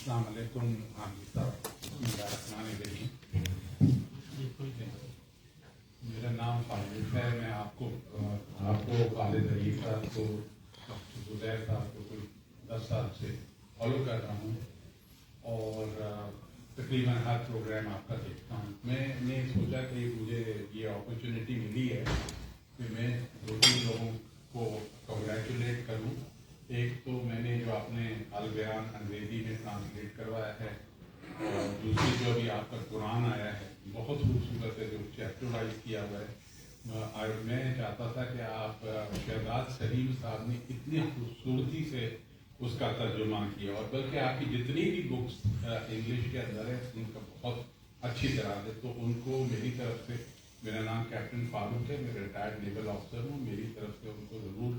अस्सलाम वालेकुम हामिद साहब, बिस्मिल्लाहिर्रहमानिर्रहीम। मेरा नाम खालिद है। मैं आपको खालिद रईस साहब को, जुबैर साहब को कोई 10 साल से फॉलो कर रहा हूँ और तकरीबन हर प्रोग्राम आपका देखता हूँ। मैंने सोचा कि मुझे ये अपॉर्चुनिटी मिली है कि मैं 2-3 लोगों को कंग्रेचुलेट करूँ। एक तो मैंने जो आपने अल बयान अंग्रेज़ी में ट्रांसलेट करवाया है, और दूसरी जो अभी आपका कुरान आया है, बहुत खूबसूरत है, जो चैप्टर वाइज किया हुआ है। और मैं चाहता था कि आप शहजाद सलीम साहब ने इतनी खूबसूरती से उसका तर्जुमा किया, और बल्कि आपकी जितनी भी बुक्स इंग्लिश के अंदर है उनका बहुत अच्छी तरह से, तो उनको मेरी तरफ से, मेरा नाम कैप्टन फारूक है, मैं रिटायर्ड नेवल ऑफिसर हूँ, मेरी तरफ से उनको ज़रूर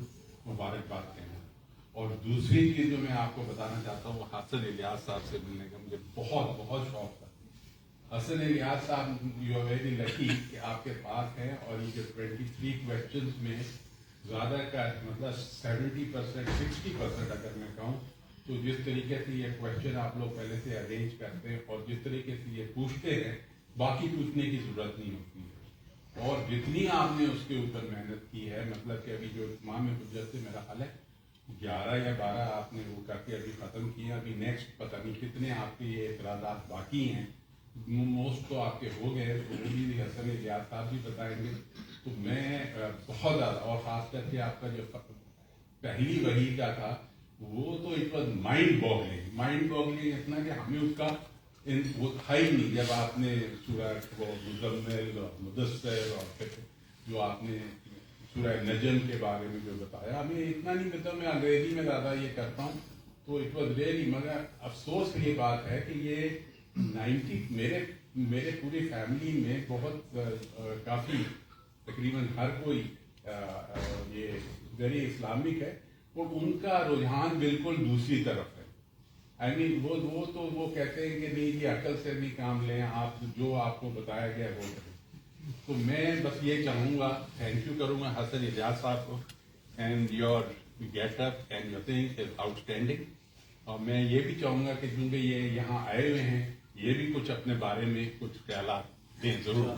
मुबारकबाद कहना। और दूसरी चीज़ जो मैं आपको बताना चाहता हूँ, हसन इलियास साहब से मिलने का मुझे बहुत बहुत शौक था। हसन इलियास साहब, यू आर वेरी लकी कि आपके पास हैं, और ये जो 23 क्वेश्चंस में ज़्यादा का मतलब 70%, 60% अगर मैं कहूँ, तो जिस तरीके से ये क्वेश्चन आप लोग पहले से अरेंज करते हैं और जिस तरीके से ये पूछते हैं, बाकी पूछने की ज़रूरत नहीं होती है। और जितनी आपने उसके ऊपर मेहनत की है, मतलब कि अभी जो इमाम हुज्जत से मेरा हाल है 11 या 12 आपने वो करके अभी ख़त्म किया। अभी नेक्स्ट पता नहीं कितने आपके ये इतराज़ात बाकी हैं, मोस्ट तो आपके हो गए, तो वो भी हसन इलियास साहब भी बताएंगे। तो मैं बहुत ज़्यादा, और ख़ास करके आपका जो पहली वही का था, वो तो इट वॉज माइंड बॉगलिंग इतना कि हमें उसका वो था ही नहीं। जब आपने सूरह वो मुज़म्मिल और मुदस्सिर और फिर जो आपने सूरह नजम के बारे में जो बताया, हमें इतना नहीं पता। मैं अंग्रेजी में ज़्यादा ये करता हूँ, तो इट वॉज रियली, मगर अफसोस की ये बात है कि ये 90 मेरे पूरी फैमिली में बहुत काफ़ी तकरीबन हर कोई ये वेरी इस्लामिक है, और उनका रुझान बिल्कुल दूसरी तरफ है। आई मीन वो कहते हैं कि नहीं जी, अकल से भी काम लें, आप जो आपको बताया गया वो करें। तो मैं बस ये चाहूँगा, थैंक यू करूँगा हसन इलियास साहब को, and your getup and your thing is outstanding. और मैं ये भी चाहूँगा कि क्योंकि ये यहाँ आए हुए हैं, ये भी कुछ अपने बारे में कुछ ख्यालात दें ज़रूर।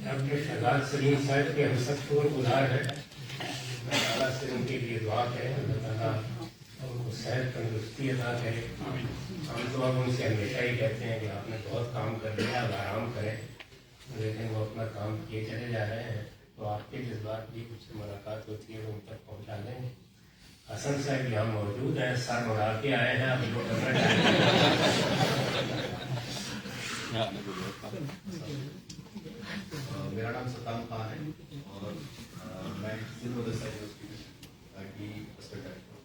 अपने शहजाद सलीम साहब के हम सब शुक्रगुजार है। अल्लाह से उनके लिए दुआ करें, अल्लाह ताला उनको सेहत तंदुरुस्ती अता करे। हम तो अब उनसे हमेशा ही कहते हैं कि आपने बहुत काम कर लिया, अब आराम करें, लेकिन वो अपना काम किए चले जा रहे हैं। तो आपके जज्बात भी कुछ मुलाकात होती है वो उन तक पहुँचा दें। हसन साहब यहाँ मौजूद हैं, सर बढ़ा के आए हैं, आप लोग मेरा नाम सत्ताम खान है और मैं सिंध मदरसा यूनिवर्सिटी की प्रेसिडेंट डायरेक्टर हूँ।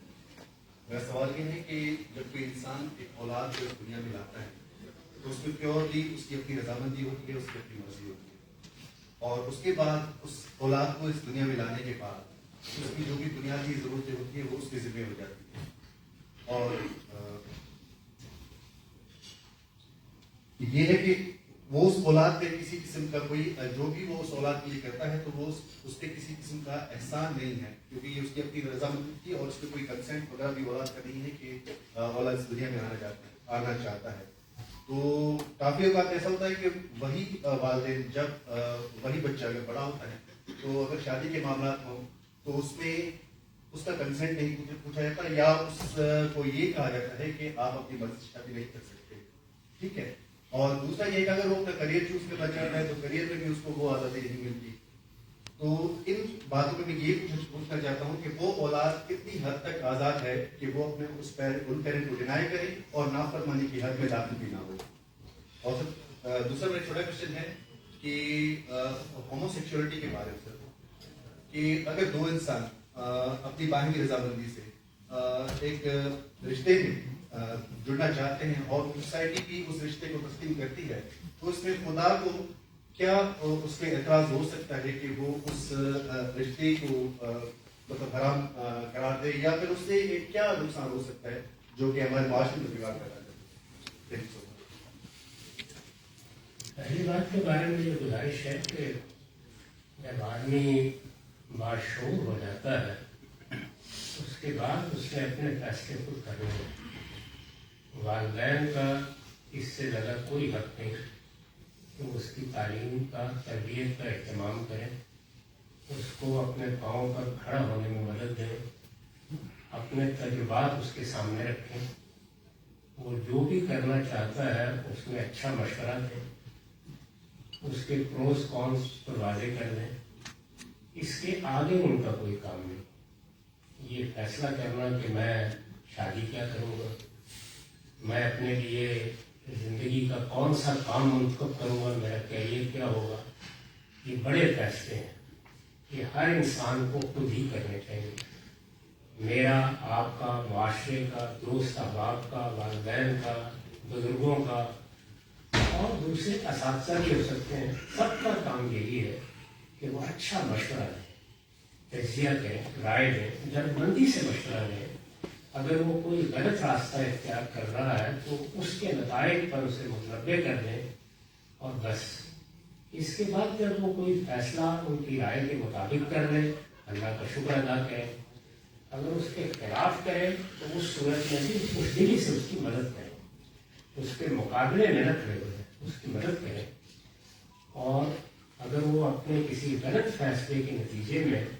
मेरा सवाल ये है कि जब कोई इंसान एक औलाद को दुनिया में लाता है तो उसमें प्योरली उसकी अपनी रजामंदी होती है, उसकी अपनी मर्जी होती है, और उसके बाद उस औलाद को इस दुनिया में लाने के बाद उसकी जो भी बुनियादी ज़रूरतें होती है वो उसके ज़िम्मे हो जाती है। और ये है कि वो उस औलाद पे किसी किस्म का कोई जो भी वो उस औलाद के लिए करता है तो वो उस पर किसी किस्म का एहसान नहीं है, क्योंकि ये उसकी अपनी रजामंदी थी और उसमें कोई कंसेंट वगैरह भी औलाद का नहीं है कि औलाद इस दुनिया में आना चाहता है। तो काफ़ी बात ऐसा होता है कि वही वालिदैन जब वही बच्चा अगर बड़ा होता है तो अगर शादी के मामला हो तो उसमें उसका कंसेंट नहीं पूछा जाता, या उसको ये कहा जाता है कि आप अपनी मर्जी से शादी नहीं कर सकते, ठीक है। और दूसरा ये कि अगर वो अपना करियर चूज करना चाहता है तो करियर में भी उसको वो आज़ादी नहीं मिलती। तो इन बातों में मैं ये पूछना चाहता हूँ कि वो औलाद कितनी हद तक आज़ाद है कि वो अपने उन पेरेंट को डिनाई करे और नाफरमानी की हद में दाखिल भी ना हो। और दूसरा मेरा छोटा क्वेश्चन है कि होमोसेक्सुअलिटी के बारे में सर, कि अगर दो इंसान अपनी बाहमी रजामंदी से एक रिश्ते में जुड़ना चाहते हैं और सोसाइटी भी उस रिश्ते को तस्लीम करती है, तो उसमें खुदा को क्या उसमें एतराज़ हो सकता है कि वो उस रिश्ते को मतलब हराम करार दे, या फिर उससे क्या नुकसान हो सकता है जो कि हमारे माशरे में बिगाड़ पैदा करता है? पहली बात के बारे में ये गुजारिश है कि जब आदमी बाशऊर हो जाता है उसके उसके बाद उसने अपने फैसले खुद करने हैं। वालिदैन का इससे ज़्यादा कोई हक नहीं कि तो उसकी तालीम का, तरबियत का एहतमाम करें, उसको अपने पाँव पर खड़ा होने में मदद दें, अपने तजुर्बात उसके सामने रखें, वो जो भी करना चाहता है उसमें अच्छा मशवरा दें, उसके प्रोस कॉन्स पर वाज़े कर दें। इसके आगे उनका कोई काम नहीं। ये फैसला करना कि मैं शादी क्या करूँगा, मैं अपने लिए ज़िंदगी का कौन सा काम मुंतखब करूँगा, मेरा कैरियर क्या होगा, ये बड़े फैसले हैं। ये हर इंसान को खुद ही करने चाहिए। मेरा, आपका, माशरे का, दोस्त अहबाब का, वालिदैन का, बुजुर्गों का और दूसरे असातिज़ा भी हो सकते हैं, सबका काम यही है कि वो अच्छा मशवरा दें, तजिया करें, राय दें, दरबंदी से मशवरा दें। अगर वो कोई गलत रास्ता इख्तियार कर रहा है तो उसके नताइज पर उसे मुतनब्बे कर दें और बस। इसके बाद जब वो कोई फैसला उनकी राय के मुताबिक कर ले, अल्लाह का शुक्र अदा करें। अगर उसके खिलाफ करें तो उस सूरत में भी उस दिली से उसकी मदद करें, उसके मुकाबले में न खड़े हो जाए, उसकी मदद करें। और अगर वो अपने किसी गलत फैसले के नतीजे में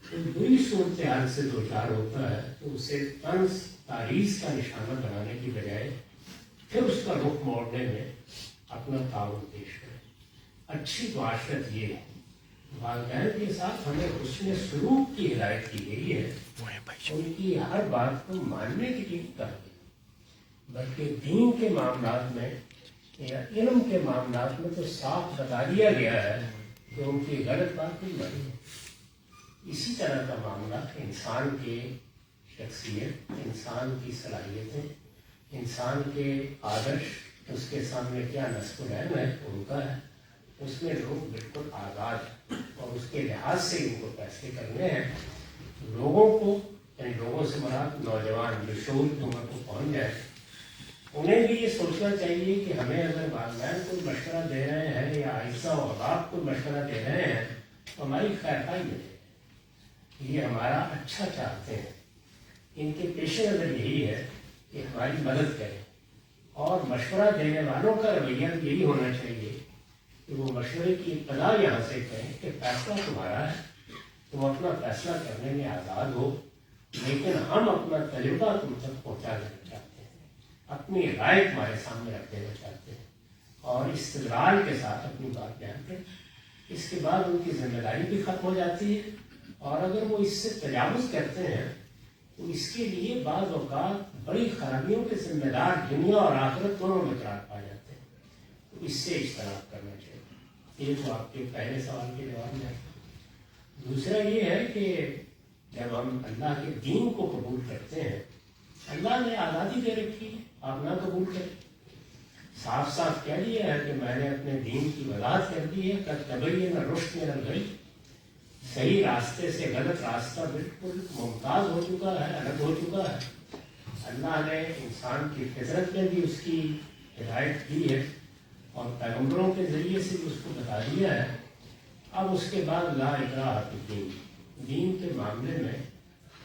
तो बुरी सूरत हाल से दो चार होता है तो उसे तंज तारीज़ का निशाना बनाने की बजाय फिर उसका रुख मोड़ने में अपना ताउन पेश करें। अच्छी माशरत ये है। वालिदैन के साथ हमें हुस्न सलूक की हिदायत की गई है, उनकी हर बात को मानने की लिए कहा गया, बल्कि दीन के मामलात में या इल्म के मामलात में तो साफ बता दिया गया है कि उनकी गलत बात नहीं मानी। इसी तरह का मामला इंसान के शख्सियत, इंसान की सलाहियतें, इंसान के आदर्श, उसके सामने क्या नस्ल है उनका है, उसमें लोग बिल्कुल आज़ाद और उसके लिहाज से उनको फैसले करने हैं। लोगों को, यानी लोगों से मुराद नौजवान जो शऊर की उम्र को पहुँच जाए, उन्हें भी ये सोचना चाहिए कि हमें अगर वालिदैन को मशवरा दे रहे हैं या आइसा और बाप को मशवरा दे रहे हैं तो हमारी खैरखाई में ये हमारा अच्छा चाहते हैं। इनके पेशे नज़र यही है कि हमारी मदद करें। और मशवरा देने वालों का रवैया यही होना चाहिए कि वो मशवरे की इत्तला यहाँ से करें कि फैसला तुम्हारा है, तुम अपना फैसला करने में आज़ाद हो, लेकिन हम अपना तजुर्बा तुम तक पहुँचा देना चाहते हैं, अपनी राय तुम्हारे सामने रख देना चाहते हैं और इस्तदलाल के साथ अपनी बात बयान करें। इसके बाद उनकी जिम्मेदारी भी खत्म हो जाती है। और अगर वो इससे तजावुज़ करते हैं तो इसके लिए बाज़ औक़ात बड़ी खराबियों के जिम्मेदार दुनिया और आखिरत दोनों में करार पा जाते हैं। तो इससे इज्तनाब करना चाहिए। ये तो आपके पहले सवाल के जवाब में है। दूसरा ये है कि जब हम अल्लाह के दीन को कबूल करते हैं, अल्लाह ने आज़ादी दे रखी है, आप ना कबूल करें। साफ साफ कह दिया है कि मैंने अपने दीन की वजाहत कर दी है, कद तबय्यन रुश्द मिनल गय, सही रास्ते से गलत रास्ता बिल्कुल मुमताज़ हो चुका है, अलग हो चुका है। अल्लाह ने इंसान की फितरत में भी उसकी हिदायत की है और पैगम्बरों के ज़रिए से भी उसको बता दिया है। अब उसके बाद ला इकराह फिद्दीन, दीन के मामले में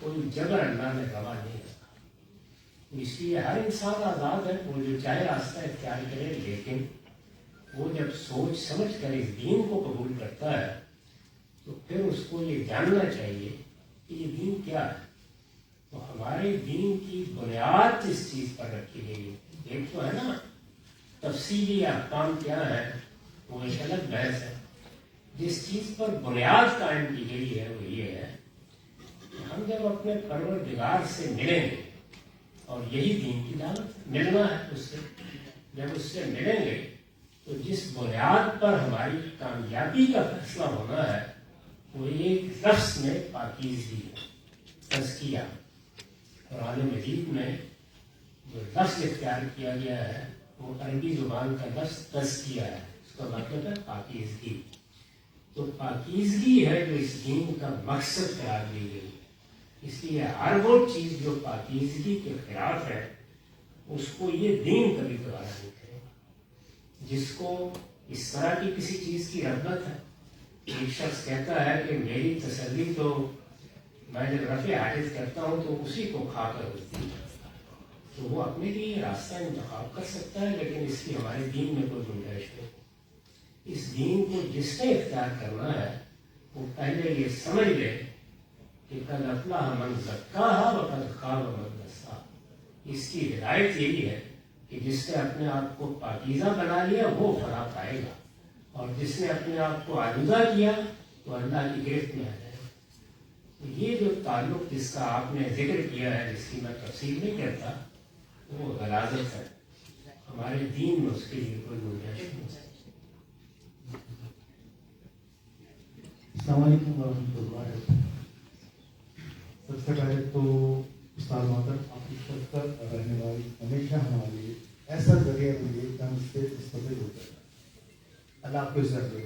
कोई जबर अल्लाह ने रवा नहीं रखा। इसलिए हर इंसान आज़ाद है, वो जो चाहे रास्ता इख्तियार करे, लेकिन वो जब सोच समझ कर इस दीन को कबूल करता है तो फिर उसको ये जानना चाहिए कि ये दीन क्या है। तो हमारे दीन की बुनियाद जिस चीज़ पर रखी गई है, एक तो है ना तफसीली अहकाम क्या है, वो एक अलग बहस है। जिस चीज़ पर बुनियाद कायम की गई है वो ये है कि हम जब अपने परवरदिगार से मिलेंगे, और यही दीन की दावत मिलना है उससे, जब उससे मिलेंगे तो जिस बुनियाद पर हमारी कामयाबी का फैसला होना है वो एक लफ्ज़ में पाकीज़गी है, तज़किया। कुरान मजीद में जो लफ्ज़ इख्तियार किया गया है वो अरबी ज़ुबान का लफ्ज़ तज़किया है, उसका मतलब है पाकीज़गी। तो पाकीज़गी है जो इस दीन का मकसद करार दी गई। इसलिए हर वो चीज़ जो पाकीज़गी के खिलाफ है उसको ये दीन कभी गवारा नहीं करेगा। जिसको इस तरह की किसी चीज़ की रग़बत है, एक शख्स कहता है कि मेरी तसल्ली तो میں جب رفع حاجت کرتا ہوں تو اسی کو کھا کر بزدل کرتا ہوں، تو وہ اپنے لیے راستہ انتخاب کر سکتا ہے، لیکن اس کی ہمارے دین میں کوئی گنجائش نہیں۔ اس دین کو جس نے اختیار کرنا ہے وہ پہلے یہ سمجھ لے کہ قد افلح من زکاہا وقد خاب من دساہا۔ اس کی ہدایت یہی ہے کہ جس نے اپنے آپ کو پاکیزہ بنا لیا وہ فلاح پائے گا، اور جس نے اپنے آپ کو آلودہ کیا تو اللہ کی گرفت میں آ جائے گا۔ تو یہ جو تعلق جس کا آپ نے ذکر کیا ہے، جس کی میں تفصیل نہیں کرتا، وہ غلاظت ہے، ہمارے دین میں اس کے لیے کوئی گنجائش نہیں ہے۔ السلام علیکم ورحمۃ اللہ وبرکاتہ۔ سب سے پہلے تو استاد محترم آپ کی شفقت رہنے والی ہمیشہ ہمارے لیے ایسا ذریعہ بنیے کہ ہم اس سے مستفید ہوتے ہیں۔ اللہ آپ کو عزت دے۔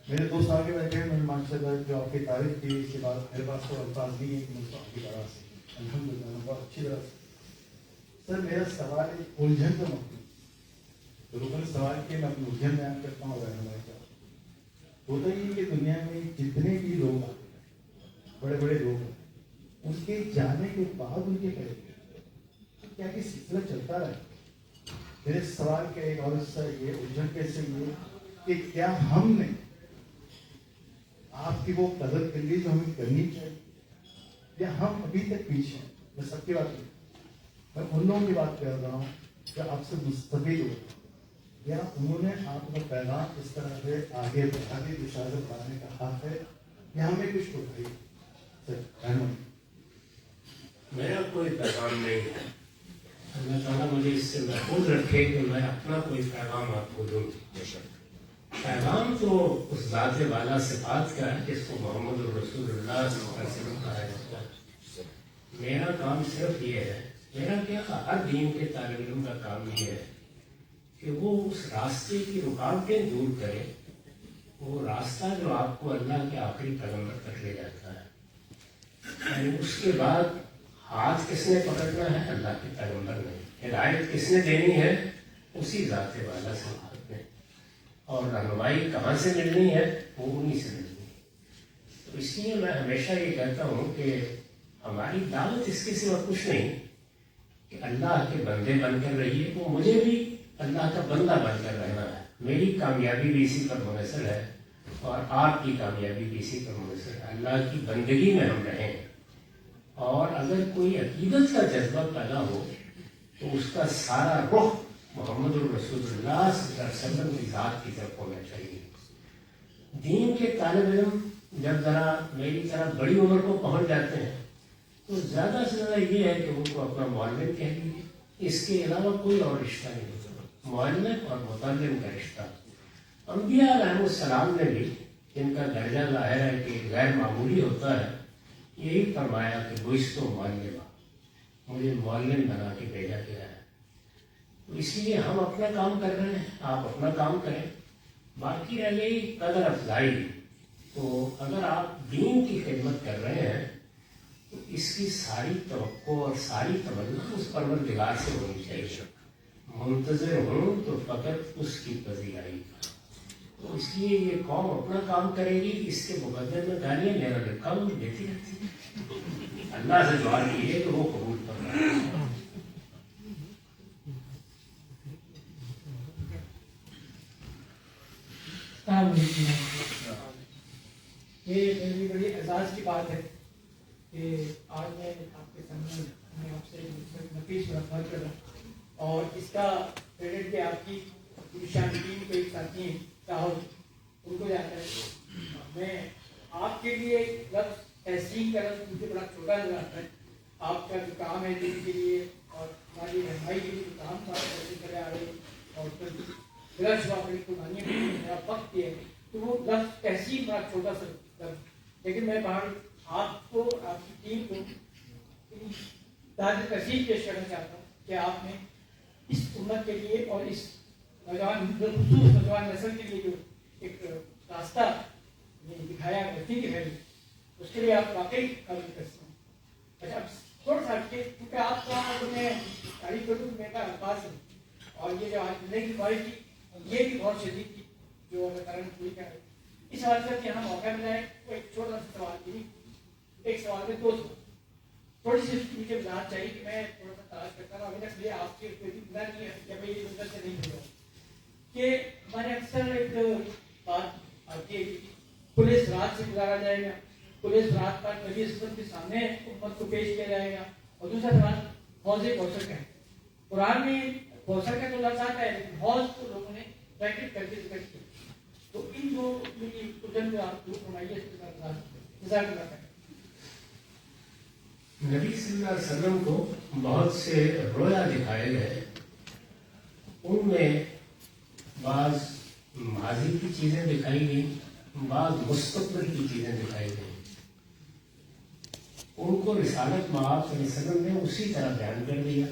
میرے دوست آگے بیٹھے ہیں، میں نے ماشاء اللہ جو آپ کی تعریف کی، اس کے بعد میرے پاس تو الفاظ نہیں ہے کہ میں اس کو آپ کی طرح سے الحمد للہ میں بہت اچھی طرح سے۔ سر میرا سوال ایک الجھن کا مطلب تو لوگوں نے سوال کیا، میں اپنی الجھن بیان کرتا ہوں رہنمائی کا۔ ہوتا ہی کہ دنیا میں جتنے بھی لوگ آتے ہیں، بڑے بڑے لوگ ہیں، ان کے جانے کے بعد ان کے قریب کیا کہ سلسلہ چلتا رہے۔ میرے سوال کا ایک اور حصہ یہ الجھن کیسے یہ کہ کیا ہم نے آپ کی وہ قدر کر لی جو ہمیں کرنی چاہیے، یا ہم ابھی تک پیچھے ہیں؟ میں سب کی بات نہیں، میں ان لوگوں کی بات کر رہا ہوں جو آپ سے مستفید ہو، یا انہوں نے آپ کا پیغام اس طرح سے آگے بڑھا کے دشاز بڑھانے کا حق ہے، یا ہمیں کچھ تو بھائی سر احمد۔ میرا کوئی پیغام نہیں ہے، اللہ تعالیٰ مجھے اس سے محفوظ رکھے کہ میں اپنا کوئی پیغام آپ کو دوں۔ پیغام تو اس ذات والا صفات کا ہے جس کو محمد رسول اللہ صلی اللہ علیہ وسلم کہا جاتا ہے۔ میرا کام صرف یہ ہے، میرا کیا ہر دین کے طالب علم کا کام یہ ہے کہ وہ اس راستے کی رکاوٹیں دور کرے، وہ راستہ جو آپ کو اللہ کے آخری پیغمبر تک لے جاتا ہے۔ یعنی اس کے بعد ہاتھ کس نے پکڑنا ہے؟ اللہ کے پیغمبر نے۔ ہدایت کس نے دینی ہے؟ اسی ذات والا سے ہاتھ میں۔ اور رہنمائی کہاں سے ملنی ہے؟ وہ انہی سے ملنی ہے۔ تو اس لیے میں ہمیشہ یہ کہتا ہوں کہ ہماری دعوت اس کے سوا کچھ نہیں کہ اللہ کے بندے بن کر رہیے، وہ مجھے بھی اللہ کا بندہ بن کر رہنا ہے۔ میری کامیابی بھی اسی پر منحصر ہے، اور آپ کی کامیابی بھی اسی پر منحصر ہے۔ اللہ کی بندگی میں ہم رہیں، اور اگر کوئی عقیدت کا جذبہ پیدا ہو تو اس کا سارا رخ محمد الرسول اللہ صلی اللہ علیہ وسلم کی ذات کی طرف ہونا چاہیے۔ دین کے طالب علم جب ذرا میری طرح بڑی عمر کو پہنچ جاتے ہیں تو زیادہ سے زیادہ یہ ہے کہ ان کو اپنا معلم کہہ لیجیے، اس کے علاوہ کوئی اور رشتہ نہیں ہوتا۔ معلم اور متعلم کا رشتہ۔ انبیاء علیہ السلام نے بھی، جن کا درجہ ظاہر ہے کہ غیر معمولی ہوتا ہے، یہی فرمایا کہ بعثت معلما، مجھے معلم بنا کے بھیجا گیا ہے۔ تو اس لیے ہم اپنا کام کر رہے ہیں، آپ اپنا کام کریں۔ باقی رہ گئی قدر افزائی، تو اگر آپ دین کی خدمت کر رہے ہیں تو اس کی ساری توقع اور ساری تمنا اس پروردگار سے ہونی چاہیے۔ منتظر ہوں تو فقط اس کی پذیرائی کا۔ تو اس لیے یہ قوم اپنا کام کرے گی، اس کے مقدر میں گالیاں میرا لکھا وہ دیتی رہتی ہے۔ اللہ سے دعا کیجیے کہ وہ قبول کر رہا ہے۔ یہ میری بڑی اعزاز کی بات ہے کہ آج میں آپ کے سامنے میں آپ سے نفیس ملاقات کر رہا ہوں، اور اس کا کریڈٹ بھی آپ کی شان ٹیم کے ایک ساتھی ہیں راہل، ان کو جاتا ہے۔ میں آپ کے لیے لفظ تحسین کا لفظ مجھے بڑا چھوٹا نظر آتا ہے۔ آپ کا جو کام ہے دین کے لیے اور ہماری رہنمائی کے لیے جو کام کرتے چلے آ رہے ہیں، اور پھر بلا شبہ بڑی قربانیاں بھی میرا وقت یہ ہے، تو وہ لفظ تحسین بڑا چھوٹا سا لفظ، لیکن میں باہر آپ کو، آپ کی ٹیم کو تاج تشریف پیش کرنا چاہتا ہوں کہ آپ نے اس امت کے لیے اور اس نوجوان خصوص نوجوان نسل کے لیے جو ایک راستہ دکھایا، غلطی دکھائی، اس کے لیے آپ واقعی قابل کرتے ہیں۔ اچھا تھوڑا سا کیونکہ آپ کا جو میں تعریف کروں میرا الفاظ ہے، اور یہ جو آج ملنے کی کوالٹی یہ بھی بہت شدید تھی جو اللہ تعالیٰ نے پوری کر رہی۔ اس حوالے سے کہ ہم موقع ملا ہے، وہ ایک چھوٹا سا سوال بھی एक सवाल में 2 सवाल, थोड़ी सी मुझे वजाहत चाहिए कि मैं थोड़ा सा तलाश करता हूँ, अभी तक मुझे आपकी कोई भी मिला नहीं है या मैं ये नजर से नहीं मिला कि हमारे अक्सर एक बात आती है कि पुलिस रात से गुजारा जाएगा, पुलिस रात का नबी अस्सलाम के सामने उम्मत को पेश किया जाएगा, और दूसरा सवाल हौज़ कौसर का है। कुरान में कौसर का तो लफ्ज़ आता है, लेकिन हौज़ को लोगों ने ब्रैकेट करके जिक्र किया। तो इन दो मेरी कुतन में आप लोग बनाइए, इसके साथ इंतजार करना। नबी सल्लल्लाहु अलैहि वसल्लम को बहुत से रोया दिखाए गए, उनमें बाज माजी की चीजें दिखाई गई, बाज मुस्तक़बिल की चीजें दिखाई गई। उनको रिसालत मआब सल्लल्लाहु अलैहि वसल्लम ने उसी तरह बयान कर दिया।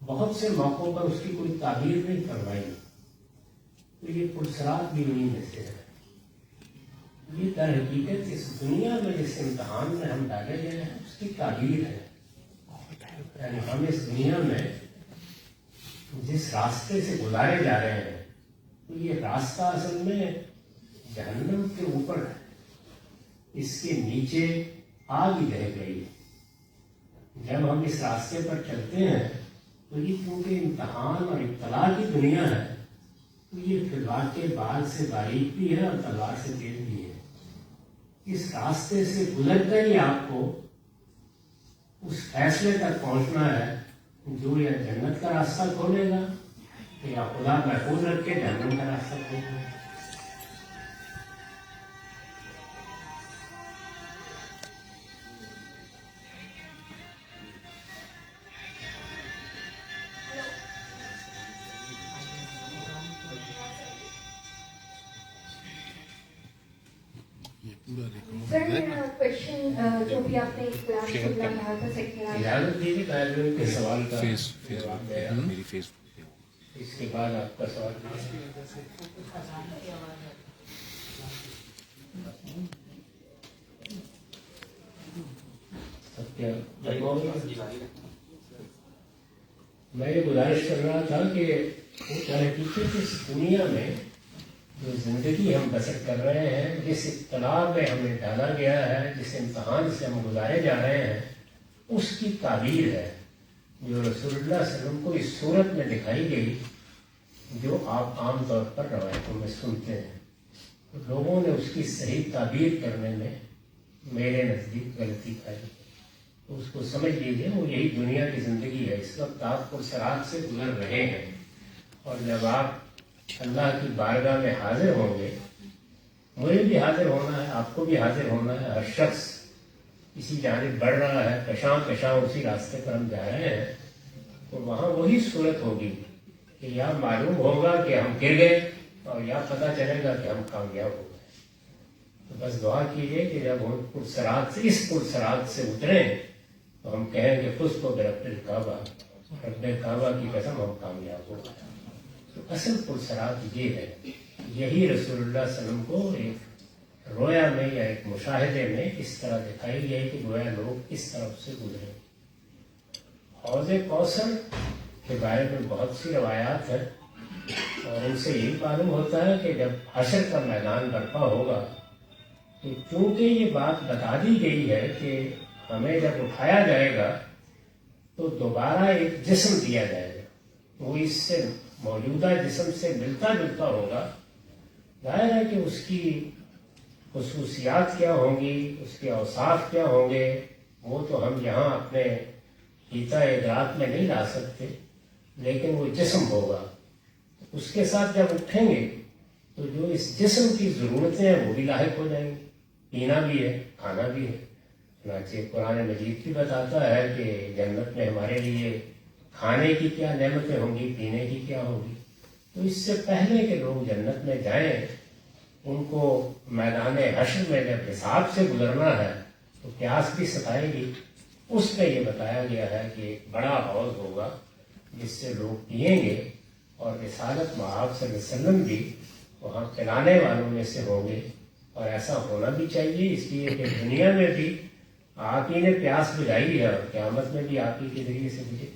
बहुत से मौक़ों पर उसकी कोई ताबीर नहीं करवाई, तो ये पुरसरात भी उन्हीं में से है। ये दर हकीकत इस दुनिया में जिस इम्तहान में हम डाले गए हैं उसकी ताबीर है। यानी हम इस दुनिया में जिस रास्ते से गुजारे जा रहे हैं, तो ये रास्ता असल में जहन्नम के ऊपर है, इसके नीचे आग ही बह गई है। जब हम इस रास्ते पर चलते हैं तो ये क्योंकि इम्तहान और इब्तला की दुनिया है, तो ये तलवार के बाल से बारीक भी है और तलवार से तेज भी है। इस रास्ते से गुजर कर ही आपको उस फैसले तक पहुंचना है जो या जन्नत का रास्ता खोलेगा या खुदा महफूज रख के जहन्नम का रास्ता खोलेगा। सर मेरा क्वेश्चन जो भी आपने कहा था इजाजत दीजिए तालिबान के सवाल का मेरी फेसबुक इसके बाद आपका सवाल। मैं ये गुजारिश कर रहा था कि हकीकत इस दुनिया में जो जिंदगी हम बसर कर रहे हैं, जिस इब्तला में हमें डाला गया है, जिस इम्तहान से हम गुजारे जा रहे हैं, उसकी ताबीर है जो रसूलुल्लाह सल्लल्लाहु अलैहि वसल्लम को इस सूरत में दिखाई गई जो आप आम तौर पर रवायतों में सुनते हैं। तो लोगों ने उसकी सही ताबीर करने में मेरे नज़दीक गलती पाई। तो उसको समझ लीजिए वो यही दुनिया की ज़िंदगी है। इस वक्त आप पुरसरात से गुजर रहे हैं, और जब आप अल्लाह की बारगाह में हाजिर होंगे, मुझे भी हाजिर होना है, आपको भी हाजिर होना है। हर शख्स इसी जानिब बढ़ रहा है, कशां कशां उसी रास्ते पर हम जा रहे हैं। तो वहाँ वही सूरत होगी कि या मालूम होगा कि हम गिर गए, और या पता चलेगा कि हम कामयाब हो गए। तो बस दुआ कीजिए कि जब हम पुरसरात से इस पुरसरात से उतरें तो हम कहेंगे खुश को बरब्बिल काबा, रब्बे काबा की कसम हम कामयाब हो गए। तो असल पुरसरात ये है, यही रसूलुल्लाह सल्लल्लाहु अलैहि वसल्लम को एक रोया में या एक मुशाहिदे में इस तरह दिखाई गई कि गोया लोग इस तरफ से गुजरे। हौज़े कौसर के बारे में बहुत सी रवायात हैं, और उनसे यही मालूम होता है कि जब हशर का मैदान बर्पा होगा, तो चूंकि ये बात बता दी गई है कि हमें जब उठाया जाएगा तो दोबारा एक जिस्म दिया जाएगा, वो इससे मौजूदा जिस्म से मिलता जुलता होगा। जाहिर है कि उसकी खुसूसियात क्या होंगी, उसके औसाफ क्या होंगे, वो तो हम यहाँ अपने गीता इदराक में नहीं ला सकते, लेकिन वो जिस्म होगा। उसके साथ जब उठेंगे तो जो इस जिस्म की ज़रूरतें हैं वो भी लाहिक हो जाएंगी। पीना भी है, खाना भी है। चुनांचे कुरान मजीद भी बताता है कि जन्नत में हमारे लिए खाने की क्या नेमतें होंगी, पीने की क्या होगी। तो इससे पहले कि लोग जन्नत में जाएं, उनको मैदान हश्र में जब हिसाब से गुजरना है तो प्यास भी सताएगी। उसमें ये बताया गया है कि एक बड़ा हौज़ होगा जिससे लोग पिएंगे, और रिसालत मआब सल्लल्लाहु अलैहि वसल्लम भी वहाँ पिलाने वालों में से होंगे। और ऐसा होना भी चाहिए, इसलिए कि दुनिया में भी आप ही ने प्यास बुझाई है और क़यामत में भी आप ही के जरिए से बुझे।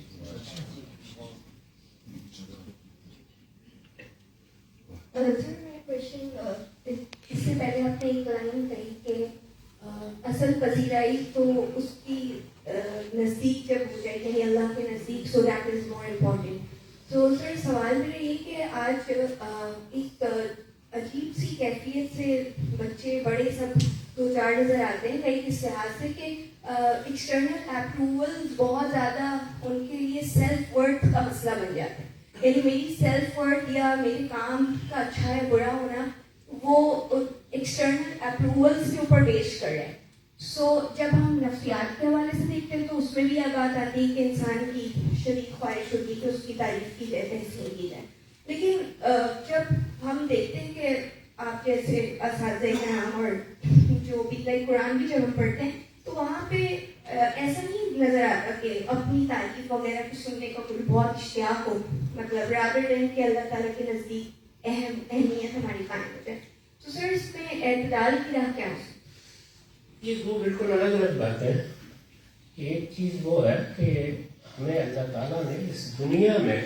सर मेरा क्वेश्चन, इससे पहले आपने एक लाइन कही कि اصل پذیرائی تو اس کی نزدیک جب ہو جائے یعنی اللہ کے نزدیک, so that is more important. تو سر سوال میرا یہ کہ آج ایک عجیب سی کیفیت سے بچے بڑے سب دو چار نظر آتے ہیں, لائک اس لحاظ سے کہ ایکسٹرنل اپروولز بہت زیادہ ان کے لیے سیلف ورتھ کا مسئلہ بن جاتا ہے. یعنی میری سیلف ورتھ یا میرے کام کا اچھا ہے برا ہونا وہ ایکسٹرنل اپروولز کے اوپر بیس کر رہے ہیں. سو جب ہم نفسیات کے حوالے سے دیکھتے ہیں تو اس میں بھی یہ بات آتی ہے کہ انسان کی شدید خواہش ہوتی ہے کہ اس کی تعریف کی جائے, تحسین کی جائے. لیکن جب ہم دیکھتے ہیں کہ آپ جیسے اساتذہ کرام اور جو بھی لائک قرآن بھی جب ہم پڑھتے ہیں تو وہاں پہ ایسا نہیں نظر آتا کہ اپنی تعریف وغیرہ کو سننے کا کوئی بہت اشتیاق ہو, مطلب رادر دین کہ اللہ تعالیٰ کے نزدیک اہمیت ہماری قائم ہو جائے. تو سر اس میں اعتدال کی راہ کیا ہو سکتی؟ یہ دو بالکل الگ الگ بات ہے. ایک چیز وہ ہے کہ ہمیں اللہ تعالیٰ نے اس دنیا میں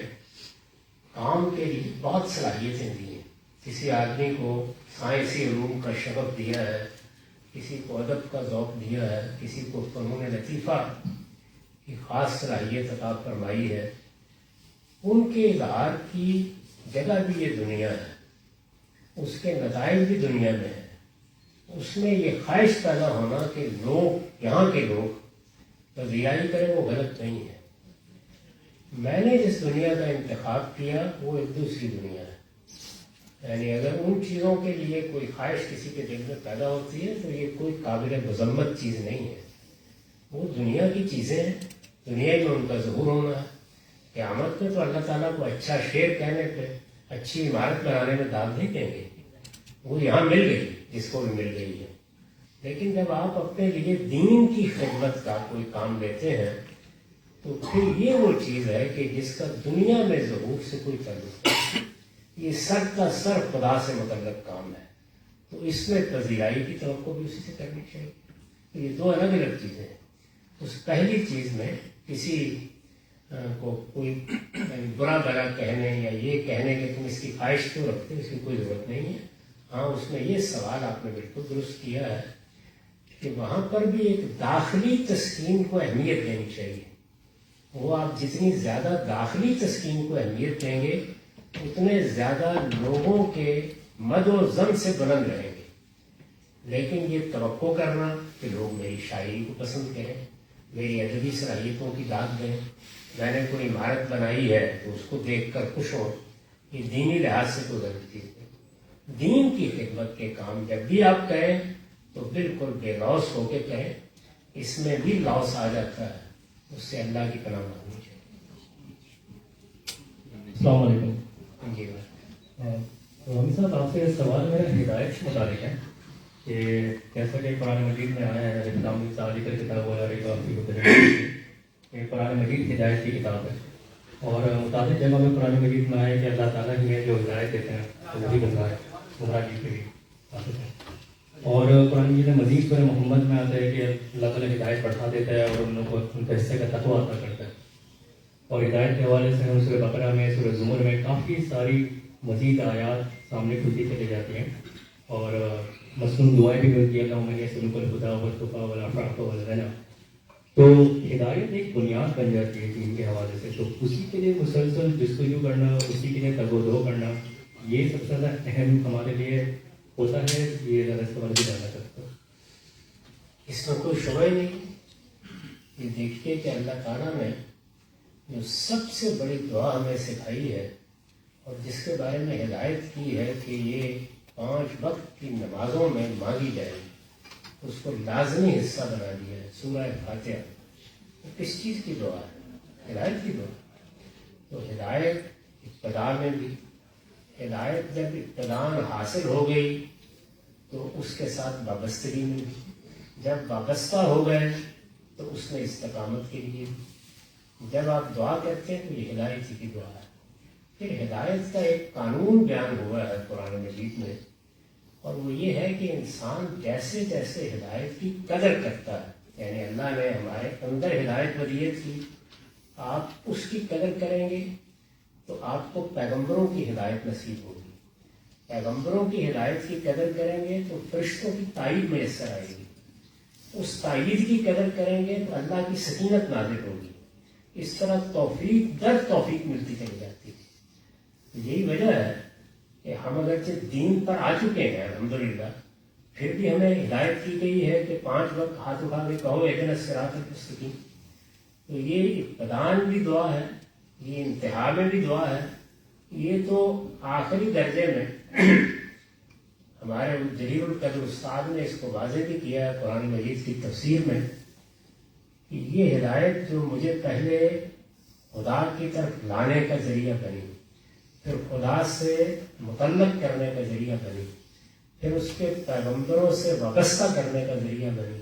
کام کے لیے بہت صلاحیتیں دی ہیں. کسی آدمی کو سائنسی علوم کا شغف دیا ہے, کسی کو ادب کا ذوق دیا ہے, کسی کو فنون لطیفہ کی خاص صلاحیت عطا فرمائی ہے. ان کے اظہار کی جگہ بھی یہ دنیا ہے, اس کے نتائج بھی دنیا میں ہے. اس میں یہ خواہش پیدا ہونا کہ لوگ یہاں کے لوگ پذیرائی کریں وہ غلط نہیں ہے. میں نے جس دنیا کا انتخاب کیا وہ ایک دوسری دنیا ہے. یعنی اگر ان چیزوں کے لیے کوئی خواہش کسی کے دل میں پیدا ہوتی ہے تو یہ کوئی قابل مذمت چیز نہیں ہے. وہ دنیا کی چیزیں ہیں, دنیا میں ان کا ظہور ہونا ہے. قیامت میں تو اللہ تعالیٰ کو اچھا شعر کہنے پہ, اچھی عمارت بنانے میں داد نہیں دیں گے. وہ یہاں مل گئی جس کو بھی مل گئی ہے. لیکن جب آپ اپنے لیے دین کی خدمت کا کوئی کام لیتے ہیں تو پھر یہ وہ چیز ہے کہ جس کا دنیا میں ظہور سے کوئی تعلق نہیں. یہ سر کا سر خدا سے متعلق کام ہے, تو اس میں پذیرائی کی توقع بھی اسی سے کرنی چاہیے. تو یہ دو الگ الگ چیزیں ہیں. اس پہلی چیز میں کسی کو کوئی برا بھلا کہنے یا یہ کہنے کہ تم اس کی خواہش کیوں رکھتے ہو, اس کی کوئی ضرورت نہیں ہے. ہاں اس میں یہ سوال آپ نے بالکل درست کیا ہے کہ وہاں پر بھی ایک داخلی تسکین کو اہمیت دینی چاہیے. وہ آپ جتنی زیادہ داخلی تسکین کو اہمیت دیں گے اتنے زیادہ لوگوں کے مد و ذم سے بلند رہیں گے. لیکن یہ توقع کرنا کہ لوگ میری شاعری کو پسند کریں, میری ادبی صلاحیتوں کی داد دیں, میں نے کوئی عمارت بنائی ہے تو اس کو دیکھ کر خوش ہو, یہ دینی لحاظ سے کوئی غلط چیز نہیں. دین کی خدمت کے کام جب بھی آپ کریں تو بالکل بے لوث ہو کے کریں. اس میں بھی لوث آ جاتا ہے, اس سے اللہ کی پناہ مانگنی چاہیے. السلام علیکم. جی رمی صاحب, آپ سے سوال میرا ہدایت سے متعلق ہے کہ جیسا کہ قرآن مجید میں آیا ہے اسلامی تعلیم کا کتاب یہ قرآن مجید ہدایت کی کتاب ہے, اور متعدد جگہوں میں قرآن مجید میں آیا کہ اللہ تعالیٰ ہی ہے جو ہدایت دیتے ہیں تو وہی گمراہی کے لیے آتے ہیں. اور قرآن مجید مزید سورہ محمد میں آتا ہے کہ اللہ تعالیٰ ہدایت بڑھا دیتا ہے اور ان لوگوں کو ان کا حصے کا تقویٰ عطا کرتا ہے. اور ہدایت کے حوالے سے ہم سورہ بقرہ میں, سورہ زمر میں کافی ساری مزید آیات سامنے کھلتی چلی جاتی ہیں, اور مصنوع دعائیں بھی ملتی ہیں اللہم انی اسألک الہدی والتقی والعفاف والغنی. تو ہدایت ایک بنیاد بن جاتی ہے دین کے حوالے سے, تو اسی کے لیے مسلسل جستجو کرنا, اسی کے لیے تگ و دو کرنا, یہ سب سے زیادہ اہم ہمارے لیے ہوتا ہے. یہ زیادہ استعمال بھی جانا چاہتا ہے. اس میں کوئی شبہ ہی نہیں. یہ دیکھیے کہ اللہ تعالیٰ نے جو سب سے بڑی دعا ہمیں سکھائی ہے اور جس کے بارے میں ہدایت کی ہے کہ یہ 5 وقت کی نمازوں میں مانگی جائے, اس کو لازمی حصہ بنا دیا ہے سورہ فاتحہ. تو کس چیز کی دعا ہے؟ ہدایت کی دعا. تو ہدایت ابتدا میں بھی, ہدایت جب ابتدان حاصل ہو گئی تو اس کے ساتھ وابستگی میں بھی, جب وابستہ ہو گئے تو اس میں استقامت کے لیے بھی. جب آپ دعا کرتے ہیں تو یہ ہدایت کی دعا ہے. پھر ہدایت کا ایک قانون بیان ہوا ہے قرآن مجید میں, اور وہ یہ ہے کہ انسان جیسے جیسے ہدایت کی قدر کرتا ہے, یعنی اللہ نے ہمارے اندر ہدایت ودیت کی, آپ اس کی قدر کریں گے تو آپ کو پیغمبروں کی ہدایت نصیب ہوگی. پیغمبروں کی ہدایت کی قدر کریں گے تو فرشتوں کی تائید میسر آئے گی. اس تائید کی قدر کریں گے تو اللہ کی سکینت نازل ہوگی. اس طرح توفیق در توفیق ملتی چلی جاتی ہے. یہی وجہ ہے کہ ہم اگرچہ دین پر آ چکے ہیں الحمدللہ، پھر بھی ہمیں ہدایت کی گئی ہے کہ 5 وقت ہاتھ اٹھا کے کہو اہدنا الصراط المستقیم. تو یہ ابتداءً بھی دعا ہے، یہ انتہا میں بھی دعا ہے. یہ تو آخری درجے میں ہمارے جلیل القدر استاد نے اس کو واضح بھی کیا ہے قرآن مجید کی تفسیر میں کہ یہ ہدایت جو مجھے پہلے خدا کی طرف لانے کا ذریعہ بنی، پھر خدا سے متعلق کرنے کا ذریعہ بنی، پھر اس کے پیغمبروں سے وابستہ کرنے کا ذریعہ بنی،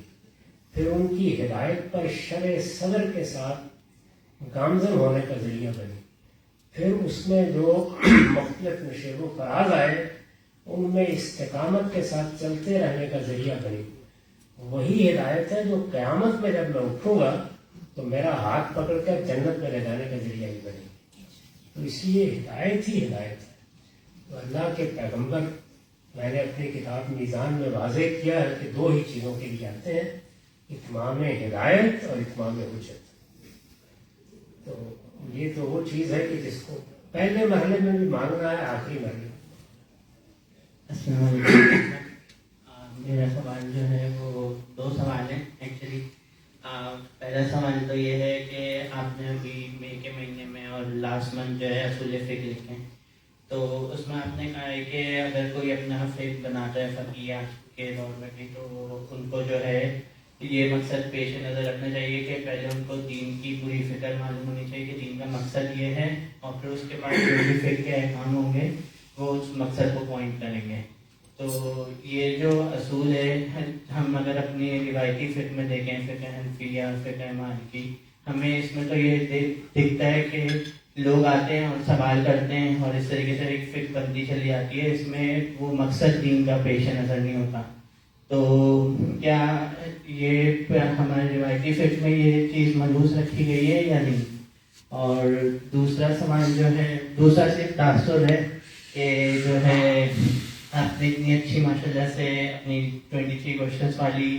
پھر ان کی ہدایت پر شرع صدر کے ساتھ گامزن ہونے کا ذریعہ بنی، پھر اس میں جو مختلف نشیب و فراز آئے ان میں استقامت کے ساتھ چلتے رہنے کا ذریعہ بنی. وہی ہدایت ہے جو قیامت میں جب میں اٹھوں گا تو میرا ہاتھ پکڑ کر جنت میں لے جانے کا ذریعہ ہی بنے. تو اس لیے ہدایت ہی ہدایت ہے. تو اللہ کے پیغمبر میں نے اپنی کتاب میزان میں واضح کیا ہے کہ 2 ہی چیزوں کے لیے آتے ہیں، اتمام ہدایت اور اتمام حجت. تو یہ تو وہ چیز ہے کہ جس کو پہلے مرحلے میں بھی مانگنا ہے، آخری مرحلے میں. السلام علیکم. میرا سوال جو ہے وہ 2 سوال ہیں ایکچولی. پہلا سوال تو یہ ہے کہ آپ نے ابھی مئی کے مہینے میں اور لاسٹ منتھ جو ہے اصول فقہ لکھے ہیں، تو اس میں آپ نے کہا ہے کہ اگر کوئی اپنا فقہ بناتا ہے فقیہ کے دور میں بھی تو ان کو جو ہے یہ مقصد پیش نظر رکھنا چاہیے کہ پہلے ان کو دین کی پوری فکر معلوم ہونی چاہیے کہ دین کا مقصد یہ ہے، اور پھر اس کے بعد جو بھی فقہ کے احکام ہوں گے وہ اس مقصد کو پوائنٹ کریں گے. تو یہ جو اصول ہے ہم اگر اپنی روایتی فقہ میں دیکھیں، فقہ حنفیہ، فقہ مالکی، ہمیں اس میں تو یہ دکھتا ہے کہ لوگ آتے ہیں اور سوال کرتے ہیں اور اس طریقے سے ایک فقہ بنتی چلی جاتی ہے، اس میں وہ مقصد دین کا پیش نظر نہیں ہوتا. تو کیا یہ ہمارے روایتی فقہ میں یہ چیز ملحوظ رکھی گئی ہے یا نہیں؟ اور دوسرا سوال جو ہے، دوسرا صرف تاثر ہے کہ جو ہے آپ نے اتنی اچھی ماشاء اللہ سے اپنی 23 کوشچنس والی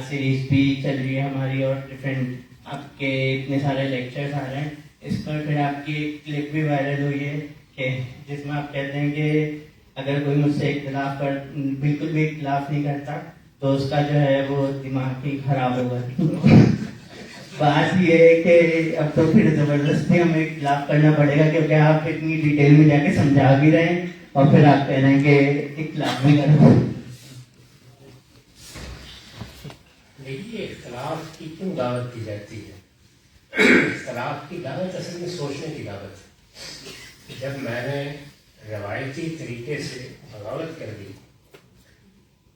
سیریز بھی چل رہی ہے ہماری، اور ڈفرینٹ آپ کے اتنے سارے لیکچرز آ رہے ہیں. اس پر پھر آپ کی ایک کلپ بھی وائرل ہوئی ہے کہ جس میں آپ کہتے ہیں کہ اگر کوئی مجھ سے اختلاف بالکل بھی اختلاف نہیں کرتا تو اس کا جو ہے وہ دماغ ہی خراب ہوگا. بات یہ ہے کہ اب تو پھر زبردستی ہمیں اختلاف کرنا پڑے گا کیونکہ آپ اتنی ڈیٹیل میں جا کے سمجھا بھی رہے ہیں اور پھر آپ کہہ رہے ہیں کہ اختلاف نہیں کرو. دیکھیے اختلاف کی کیوں دعوت دی جاتی ہے؟ اختلاف کی دعوت اصل میں سوچنے کی دعوت ہے. جب میں نے روایتی طریقے سے بغاوت کر دی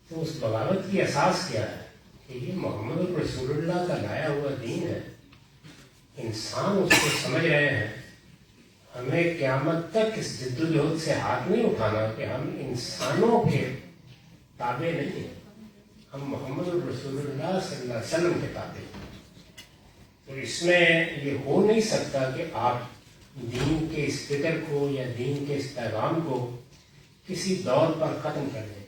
تو اس بغاوت کی اساس کیا ہے کہ یہ محمد رسول اللہ کا لایا ہوا دین ہے، انسان اس کو سمجھ رہے ہیں. ہمیں قیامت تک اس جدوجہد سے ہاتھ نہیں اٹھانا کہ ہم انسانوں کے تابع نہیں ہیں، ہم محمد رسول اللہ صلی اللہ علیہ وسلم کے تابع ہیں. تو اس میں یہ ہو نہیں سکتا کہ آپ دین کے اس فکر کو یا دین کے اس پیغام کو کسی دور پر ختم کر دیں.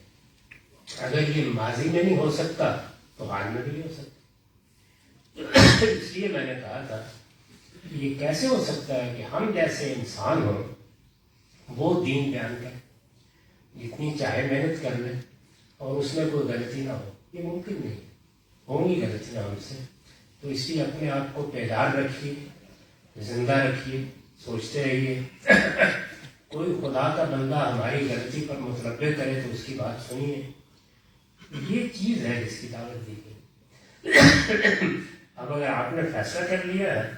اگر یہ ماضی میں نہیں ہو سکتا تو حال میں بھی نہیں ہو سکتا. اس لیے میں نے کہا تھا یہ کیسے ہو سکتا ہے کہ ہم جیسے انسان ہوں وہ دین بیان کریں، جتنی چاہے محنت کر لیں اور اس میں کوئی غلطی نہ ہو. یہ ممکن نہیں، ہوں گی غلطیاں ہم سے. تو اس لیے اپنے آپ کو بیدار رکھیے، زندہ رکھیے، سوچتے رہیے. کوئی خدا کا بندہ ہماری غلطی پر متنبع کرے تو اس کی بات سنیے. یہ چیز ہے جس کی دعوت دی گئی. اب اگر آپ نے فیصلہ کر لیا ہے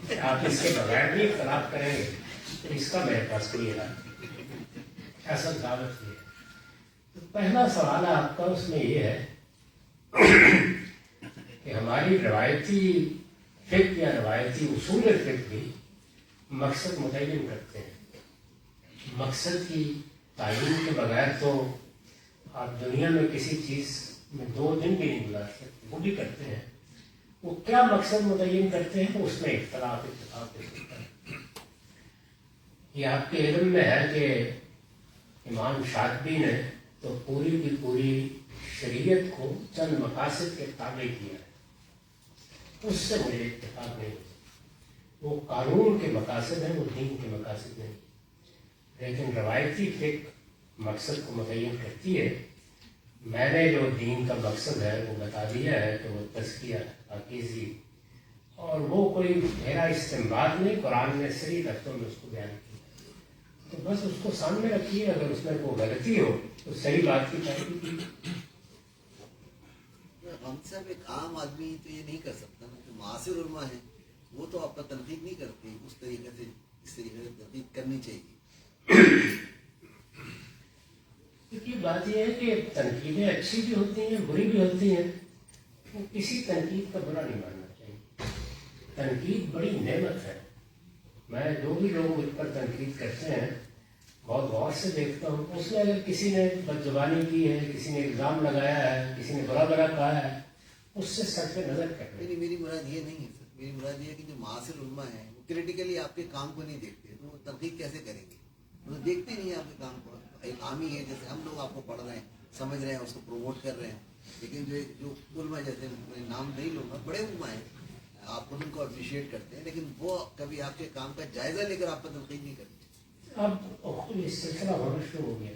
کہ آپ اس کے بغیر بھی اختلاف کریں گے تو اس کا میرے پاس کوئی علاج نہیں. ایسا دعوت یہ ہے. تو پہلا سوال آپ کا اس میں یہ ہے کہ ہماری روایتی فقہ یا روایتی اصول فقہ بھی مقصد متعین کرتے ہیں. مقصد کی تعین کے بغیر تو آپ دنیا میں کسی چیز میں 2 دن بھی نہیں گزار سکتے. وہ بھی کرتے ہیں. وہ کیا مقصد متعین کرتے ہیں اس میں اختلاف ہے. یہ آپ کے علم میں ہے کہ امام شاطبی نے तो पूरी की पूरी शरीयत को चंद मकासद के ताबे किया है, उससे मुझे इत्तेफाक नहीं होता। वो कानून के मकासद हैं, वो दीन के मकासद नहीं। लेकिन रवायती फिक्र मकसद को मुतय्यन करती है। मैंने जो दीन का मकसद है वो बता दिया है कि वो तज़किया है, पाकीज़ी, और वो कोई मेरा इस्तेमाल नहीं, कुरान ने सही लफ्ज़ों में उसको बयान किया। तो बस उसको सामने रखिए, अगर उसमें कोई गलती हो तो सही बात की तारीफ की। हमसे अब एक आम आदमी तो ये नहीं कर सकता ना, जो मासिर उलमा है वो तो आपका तनकीद नहीं करते उस तरीके से, इस तरीके से तनकीद करनी चाहिए। क्योंकि बात यह है कि तनकीदें अच्छी भी होती हैं, बुरी भी होती हैं, तो किसी तनकीद का बुरा नहीं मानना चाहिए। तनकीद बड़ी नेमत है। मैं जो भी लोग मुझ पर तनकीद करते हैं बहुत गौर से देखता हूँ। उसमें अगर किसी ने बदजुबानी की है, किसी ने इल्ज़ाम लगाया है, किसी ने बुरा बुरा कहा है, उससे सर पे नजर कर रहे। मेरी मुराद ये नहीं है सर, मेरी मुराद ये है कि जो मासिर उलमा है वो क्रिटिकली आपके काम को नहीं देखते, तो वो तनकीद कैसे करेंगे? वो तो देखते नहीं है आपके काम को। एक आम ही है, जैसे हम लोग आपको पढ़ रहे हैं, समझ रहे हैं, उसको प्रमोट कर रहे हैं, लेकिन जो उलमा, जैसे मैं नाम नहीं लूँगा, बड़े उलमा हैं, आप उनको अप्रिशिएट करते हैं, लेकिन वो कभी आपके काम का जायजा लेकर आप पर तनकीद नहीं करते। अब ये सिलसिला होना शुरू हो गया,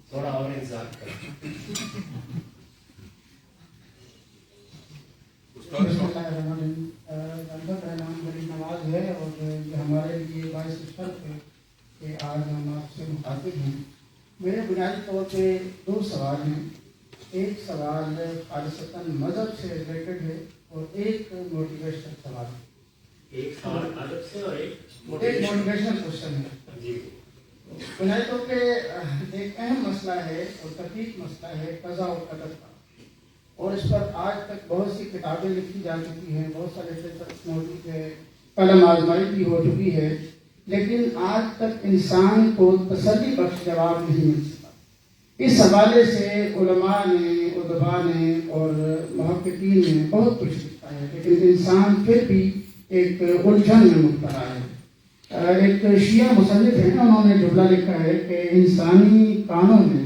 थोड़ा और इंतजार करें। बड़ी नवाज है और ये हमारे लिए बाइस शर्फ है कि आज हम आपसे मुखातिब हैं। मेरे बुनियादी तौर पे दो सवाल हैं। एक सवाल खालिसतन मज़हब से रिलेटेड है और एक मोटिवेशनल सवाल है। एक सवाल अदब से और एक मोटिवेशनल क्वेश्चन है। जी, बुनियादी तौर पे एक अहम मसला है और तहकीक मसला है कज़ा और क़दर का, और इस पर आज तक बहुत सी किताबें लिखी जा चुकी हैं, बहुत सारे लिटरेचर मौजूद है, कलम आजमाई भी हो चुकी है, लेकिन आज तक इंसान को तसल्ली बख्श जवाब नहीं मिल सका। इस हवाले से उलमा ने, उदबा ने और मुहक्किकीन ने बहुत कुछ लिखा है, लेकिन इंसान फिर भी एक उलझन में मुब्तला है। एक शिया मुसन्निफ है, उन्होंने जुमला लिखा है कि इंसानी कानों में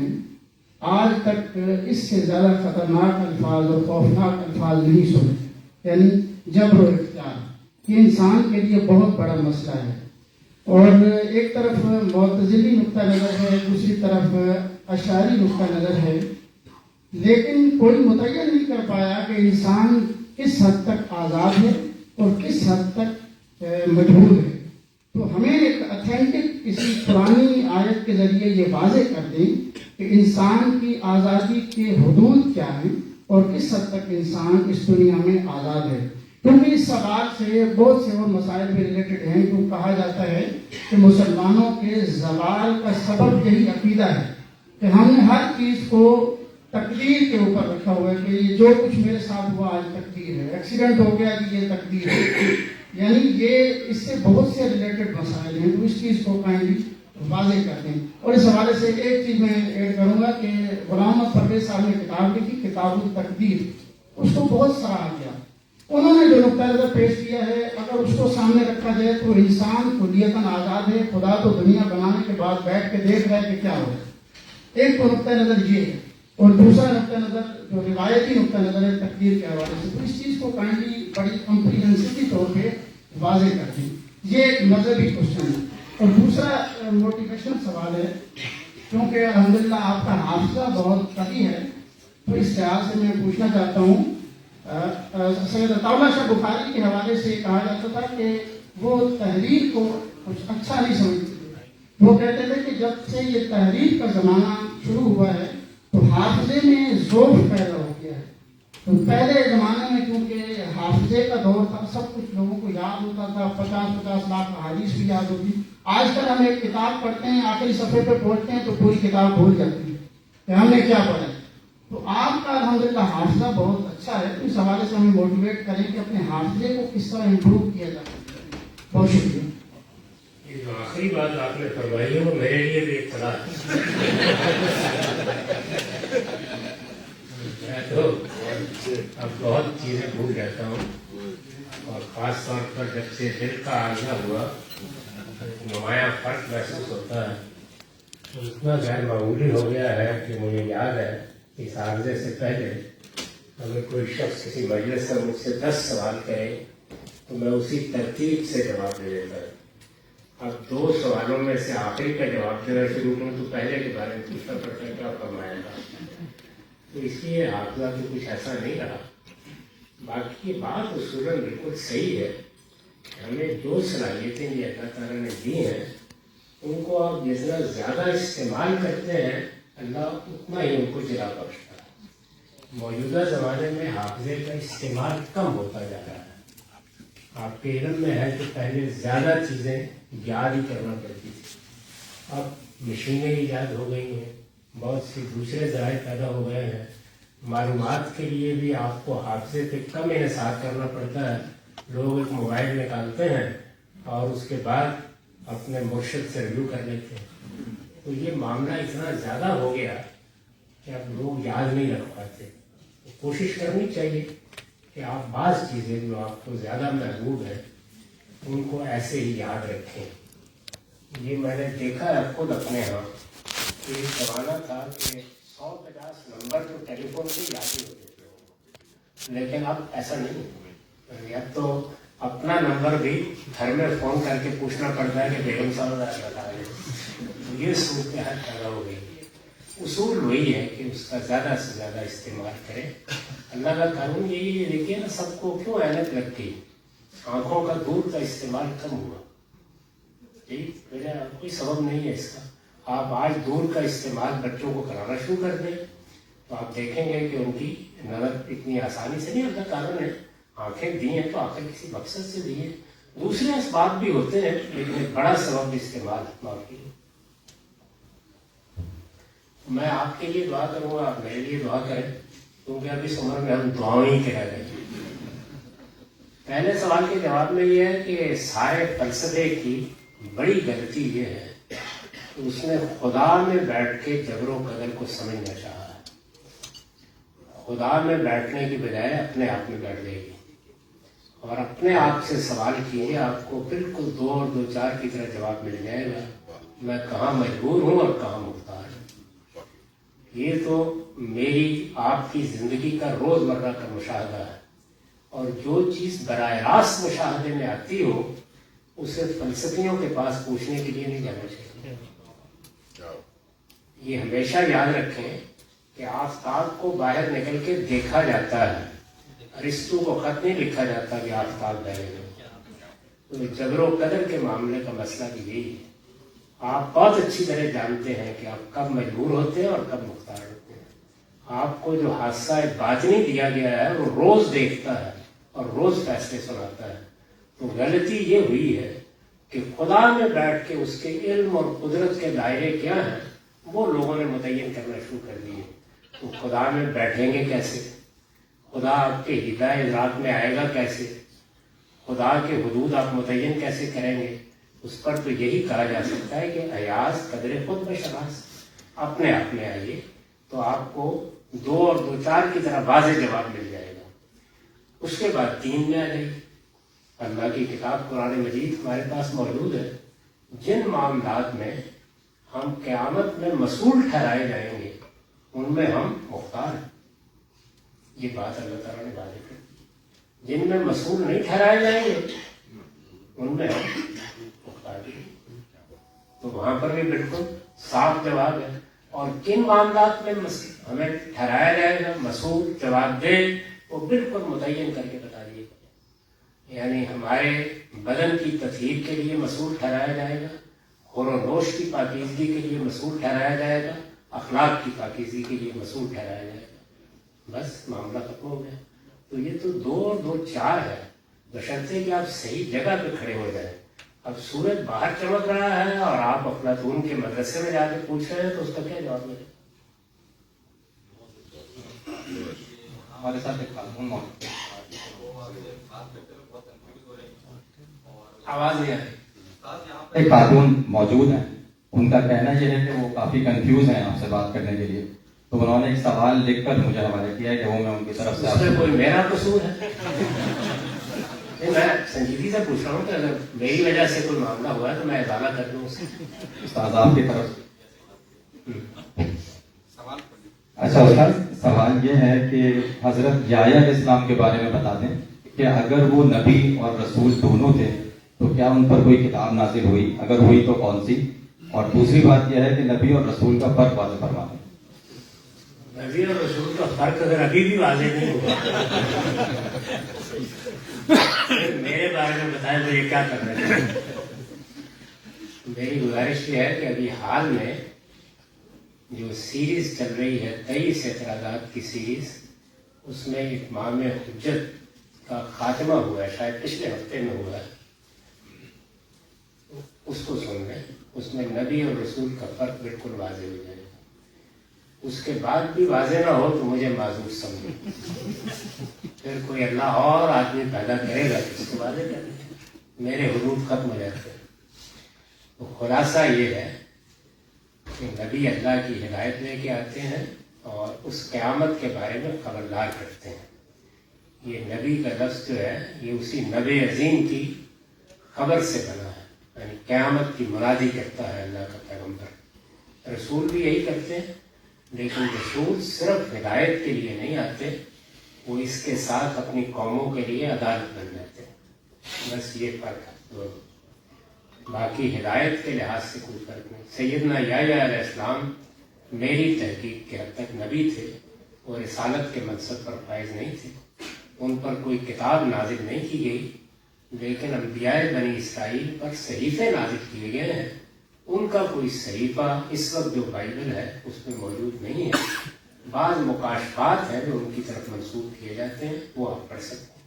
आज तक इससे ज़्यादा खतरनाक अल्फाज और खौफनाक अल्फाज नहीं सुने, यानी जबर और इख्तियार। ये इंसान के लिए बहुत बड़ा मसला है। और एक तरफ मुअतज़िली नुक्ता नज़र है, दूसरी तरफ अशारी नुक्ता नज़र है, लेकिन कोई मुतय्यन नहीं कर पाया कि इंसान किस हद तक आज़ाद है और किस हद तक मजबूर है। तो हमें एक अथेंटिक किसी पुरानी आयत के ज़रिए ये वाज़े कर दें कि इंसान की आज़ादी के हुदूद क्या हैं और किस हद तक इंसान इस दुनिया में आज़ाद है। क्योंकि इस सवाल से बहुत से और मसाइल भी रिलेटेड हैं। तो कहा जाता है कि मुसलमानों के ज़वाल का सबब यही अकीदा है कि हमने हर चीज़ को तकदीर के ऊपर रखा हुआ है कि ये जो कुछ मेरे साथ हुआ आज तकदीर है, एक्सीडेंट हो गया कि ये तकदीर है, यानी ये इससे बहुत से रिलेटेड मसाइल हैं। तो इस चीज़ को काइंडली वाज़ेह कर दें। और इस हवाले से एक चीज़ मैं ऐड करूँगा कि गुलाम अहमद परवेज़ साहब ने किताब लिखी, किताबुल तकदीर, उसको बहुत सराहा गया। उन्होंने जो नुक्ता नज़र पेश किया है, अगर उसको सामने रखा जाए तो इंसान कुलियतन आज़ाद है। खुदा तो दुनिया बनाने के बाद बैठ के देख रहा है कि क्या हो रहा है। एक तो नुक्ता नज़र ये है, और दूसरा नुक्ता नज़र जो रिवायती नुक्ता नज़र है तकदीर के हवाले से, तो इस चीज़ को काइंडली बड़ी कम्प्रीहेंसिव तौर पर वाज़ेह कर दें। ये एक मजहबी क्वेश्चन है। और दूसरा मोटिवेशनल सवाल है, क्योंकि अल्हम्दुलिल्लाह आपका हाफिज़ा बहुत कवी है, तो इस लिहाज से मैं पूछना चाहता हूँ, सैयद अताउल्लाह शाह बुखारी के हवाले से कहा जाता था कि वो तहरीर को कुछ अच्छा नहीं समझते। वो कहते थे कि जब से ये तहरीर का ज़माना शुरू हुआ है तो हाफिज़े में ज़ोफ़ पैदा हो गया है। तो पहले ज़माने में क्योंकि हाफिज़े का दौर था, सब कुछ लोगों को याद होता था, 50-50 लाख अहादीस भी याद होती। आजकल हम एक किताब पढ़ते हैं, आखिरी सफ़े पे पहुँचते हैं तो पूरी किताब भूल जाती है कि हमने क्या पढ़ा है। तो आपका अल्हम्दुलिल्लाह हाफिज़ा बहुत अच्छा है, तो इस हवाले से हमें मोटिवेट करें कि अपने हाफिज़े को किस तरह इम्प्रूव किया जा सकता है। बहुत शुक्रिया। ये जो आखिरी बात आपने फरमाई है वो मेरे लिए भी एक सलाह है। मैं तो अब बहुत चीज़ें भूल जाता हूँ, और ख़ास तौर पर जब से दिल का आना हुआ नुमाया फ़र्क महसूस होता है। इतना गैर मामूली हो गया है कि मुझे याद है इस हादसे से पहले अगर कोई शख्स किसी मजलिस से मुझसे 10 सवाल करे तो मैं उसी तरतीब से जवाब दे देता है। अब 2 सवालों में से आखिरी का जवाब देना शुरू करूँ तो पहले के बारे में पूछना पड़ता है क्या फरमाया था, तो इसलिए हाफिजा तो कुछ ऐसा नहीं रहा। बाकी बात उसूलन बिल्कुल सही है, हमें जो सलाहियतें ये अल्लाह ताला ने दी हैं उनको आप जितना ज़्यादा इस्तेमाल करते हैं अल्लाह उतना ही उनको जिला बख्शता है। मौजूदा ज़माने में हाफिज़े का इस्तेमाल कम होता जा रहा है। आपके इल्म में है कि पहले ज़्यादा चीज़ें याद ही करना पड़ती थी, अब मशीनें ईजाद हो गई हैं, बहुत सी दूसरे ज़राए पैदा हो गए हैं। मालूमात के लिए भी आपको हाफिज़े पे कम इन्हिसार करना पड़ता है। लोग एक मोबाइल निकालते हैं और उसके बाद अपने मुर्शिद से रिव्यू कर लेते हैं। तो ये मामला इतना ज़्यादा हो गया कि अब लोग याद नहीं रख पाते। तो कोशिश करनी चाहिए कि आप बाज़ चीज़ें जो आपको ज़्यादा महबूब है उनको ऐसे ही याद रखें। ये मैंने देखा है खुद अपने यहाँ कि एक ज़माना था कि 150 नंबर तो टेलीफोन से याद ही होते थे, लेकिन अब ऐसा नहीं है। अब तो अपना नंबर भी घर में फ़ोन करके पूछना पड़ता है कि बेगम साहब बता दें। ये सूरत हाल पैदा हो गई। उसूल वही है कि उसका ज़्यादा से ज़्यादा इस्तेमाल करें। अल्लाह का कानून यही है, देखिए ना सबको क्यों ऐनक लगती, आँखों का दूर का इस्तेमाल कम हुआ, यही वजह, कोई सबब नहीं है इसका। आप आज दूर का इस्तेमाल बच्चों को कराना शुरू कर दें तो आप देखेंगे कि उनकी नज़र इतनी आसानी से नहीं, अल्लाह कानून है, आंखें दी हैं तो आखिर किसी मकसद से दी हैं। दूसरे असबाब भी होते हैं लेकिन एक बड़ा सबब इस्तेमाल माफी। मैं आपके लिए दुआ करूंगा, आप मेरे लिए दुआ करें, क्योंकि अब इस उम्र में हम दुआओं ही कह रहे हैं। पहले सवाल के जवाब में ये है कि सारे फलसफे की बड़ी गलती ये है कि उसने खुदा में बैठ के जबरो कदर को समझना चाहा है। खुदा में बैठने की बजाय अपने आप में बैठ जाएगी और अपने आप से सवाल कीजिए, आपको बिल्कुल 2 और 2 4 की तरह जवाब मिल जाएगा। मैं कहाँ मजबूर हूँ और कहाँ मुख्तार हूँ। ये तो मेरी आपकी ज़िंदगी का रोज़मर्रा का मुशाहदा है, और जो चीज़ बराह रास्त मुशाहदे में आती हो उसे फलसफियों के पास पूछने के लिए नहीं जाना चाहिए। ये हमेशा याद रखें कि आफताब को बाहर निकल के देखा जाता है, अरिस्टो को खत नहीं लिखा जाता कि आफताब बहेगा। तो जबरो कदर के मामले का मसला भी यही है। आप बहुत अच्छी तरह जानते हैं कि आप कब मजबूर होते हैं और कब मुख्तार होते हैं। आपको जो हादसा बातनी दिया गया है वो रोज देखता है और रोज फैसले सुनाता है। तो गलती ये हुई है कि खुदा में बैठ के उसके इल्म और कुदरत के दायरे क्या हैं वो लोगों ने मुतय्यन करना शुरू कर दिए। तो खुदा में बैठेंगे कैसे, खुदा आपके हिदायत रात में आएगा कैसे, खुदा के हुदूद आप मुतय्यन कैसे करेंगे, उस पर तो यही कहा जा सकता है कि अयाज कदर खुद बशरास, अपने आप में आइए तो आपको 2 और 2 4 की तरह वाज़ेह जवाब मिल जाएगा। उसके बाद दीन में आ जाइए। अल्लाह की किताब कुरान मजीद हमारे पास मौजूद है। जिन मामलात में हम क़यामत में मसूल ठहराए जाएंगे उनमें हम मुख्तार हैं। ये बात अल्लाह ताला ने वाज़ेह कर दी। जिनमें मसूल नहीं ठहराए जाएंगे उनमें हम मुख्तार हैं। तो वहां पर भी बिल्कुल साफ जवाब है। और किन मामलात में हमें ठहराया जाएगा मसूल जवाब दे वो बिल्कुल मुतय्यन करके बता दिए। यानी हमारे बदन की तत्हीर के लिए मसूल ठहराया जाएगा, खुरोनोश की पाकीज़गी के लिए मसूल ठहराया जाएगा, अखलाक की पाकीज़गी के लिए मसूल ठहराया जाएगा। बस मामला खत्म हो गया। तो ये तो 2 और 2 4 है, बशर्ते कि आप सही जगह पे खड़े हो जाए। अब सूरज बाहर चमक रहा है और आप अफलातून के मदरसे में जाके पूछ रहे हैं तो उसका क्या जवाब मिलेगा? हमारे साथ एक खातून आवाज नहीं आ रही, एक खातून मौजूद है। उनका कहना यह है कि वो काफी कंफ्यूज हैं आपसे बात करने के लिए, तो उन्होंने एक सवाल लिखकर मुझे हवाले किया कि वो मैं उनकी तरफ से उसमें कोई मेरा कसूर है? मैं संजीदगी से पूछ रहा हूँ कि अगर मेरी वजह से कोई मामला हुआ है तो मैं इजाला कर दूँ उससे। उस्ताद आपकी तरफ اچھا استاد، سوال یہ ہے کہ حضرت یحییٰ علیہ السلام کے بارے میں بتا دیں کہ اگر وہ نبی اور رسول دونوں تھے تو کیا ان پر کوئی کتاب نازل ہوئی؟ اگر ہوئی تو کون سی؟ اور دوسری بات یہ ہے کہ نبی اور رسول کا فرق واضح فرما دیں۔ نبی اور رسول کا فرق اگر ابھی بھی واضح نہیں ہوا میرے بارے میں بتائیں مجھے کیا کرنا چاہیے۔ میری گزارش یہ ہے کہ ابھی حال میں جو سیریز چل رہی ہے 23 اعتراضات کی سیریز، اس میں اتمام حجت کا خاتمہ ہوا ہے، شاید پچھلے ہفتے میں ہوا ہے، اس کو سن لیں۔ اس میں نبی اور رسول کا فرق بالکل واضح ہو جائے گا۔ اس کے بعد بھی واضح نہ ہو تو مجھے معذور سمجھیں، پھر کوئی اللہ اور آدمی پیدا کرے گا تو اس کو واضح کر دیں، میرے حدود ختم ہو جاتے ہیں۔ تو خلاصہ یہ ہے کہ نبی اللہ کی ہدایت لے کے آتے ہیں اور اس قیامت کے بارے میں خبردار کرتے ہیں۔ یہ نبی کا لفظ جو ہے یہ اسی نبی عظیم کی خبر سے بنا ہے، یعنی قیامت کی مرادی کرتا ہے اللہ کا پیغمبر۔ رسول بھی یہی کرتے ہیں، لیکن رسول صرف ہدایت کے لیے نہیں آتے، وہ اس کے ساتھ اپنی قوموں کے لیے عدالت بن جاتے ہیں، بس یہ فرق ہے۔ باقی ہدایت کے لحاظ سے کوئی فرق نہیں۔ سیدنا یحییٰ علیہ السلام میری تحقیق کے حد تک نبی تھے اور رسالت کے منصب پر فائز نہیں تھے، ان پر کوئی کتاب نازل نہیں کی گئی، لیکن انبیاء بنی اسرائیل پر صحیفے نازل کیے گئے ہیں۔ ان کا کوئی صحیفہ اس وقت جو بائبل ہے اس میں موجود نہیں ہے، بعض مکاشفات ہیں جو ان کی طرف منسوخ کیے جاتے ہیں، وہ آپ پڑھ سکتے ہیں۔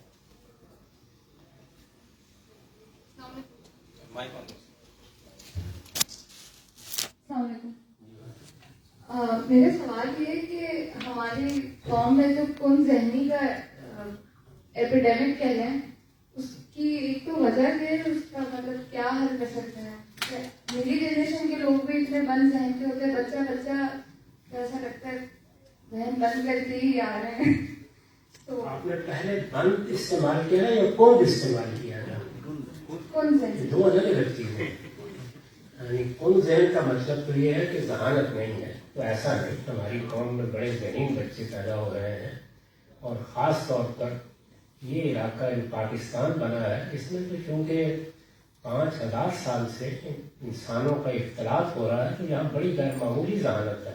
السلام علیکم۔ میرا سوال یہ ہے کہ ہماری قوم میں جو کن ذہنی کا ایپیڈیمک کہہ لیں، اس کی ایک تو وجہ ہے، اس کا مطلب کیا حل کر سکتے ہیں؟ میری جنریشن کے لوگ بھی اتنے بند ذہن کے ہوتے ہیں، بچہ ایسا لگتا ہے ذہن بند کر کے ہی آ رہے ہیں۔ تو آپ نے پہلے بند استعمال کیا ہے یا کون استعمال کیا ہے؟ کون ذہن؟ دو الگ الگ چیزیں، یعنی کن ذہن کا مطلب تو یہ ہے کہ ذہانت نہیں ہے، تو ایسا نہیں، ہماری قوم میں بڑے ذہین بچے پیدا ہو رہے ہیں، اور خاص طور پر یہ علاقہ جو پاکستان بنا ہے اس میں تو چونکہ 5000 سال سے انسانوں کا اختلاط ہو رہا ہے، تو یہاں بڑی غیر معمولی ذہانت ہے۔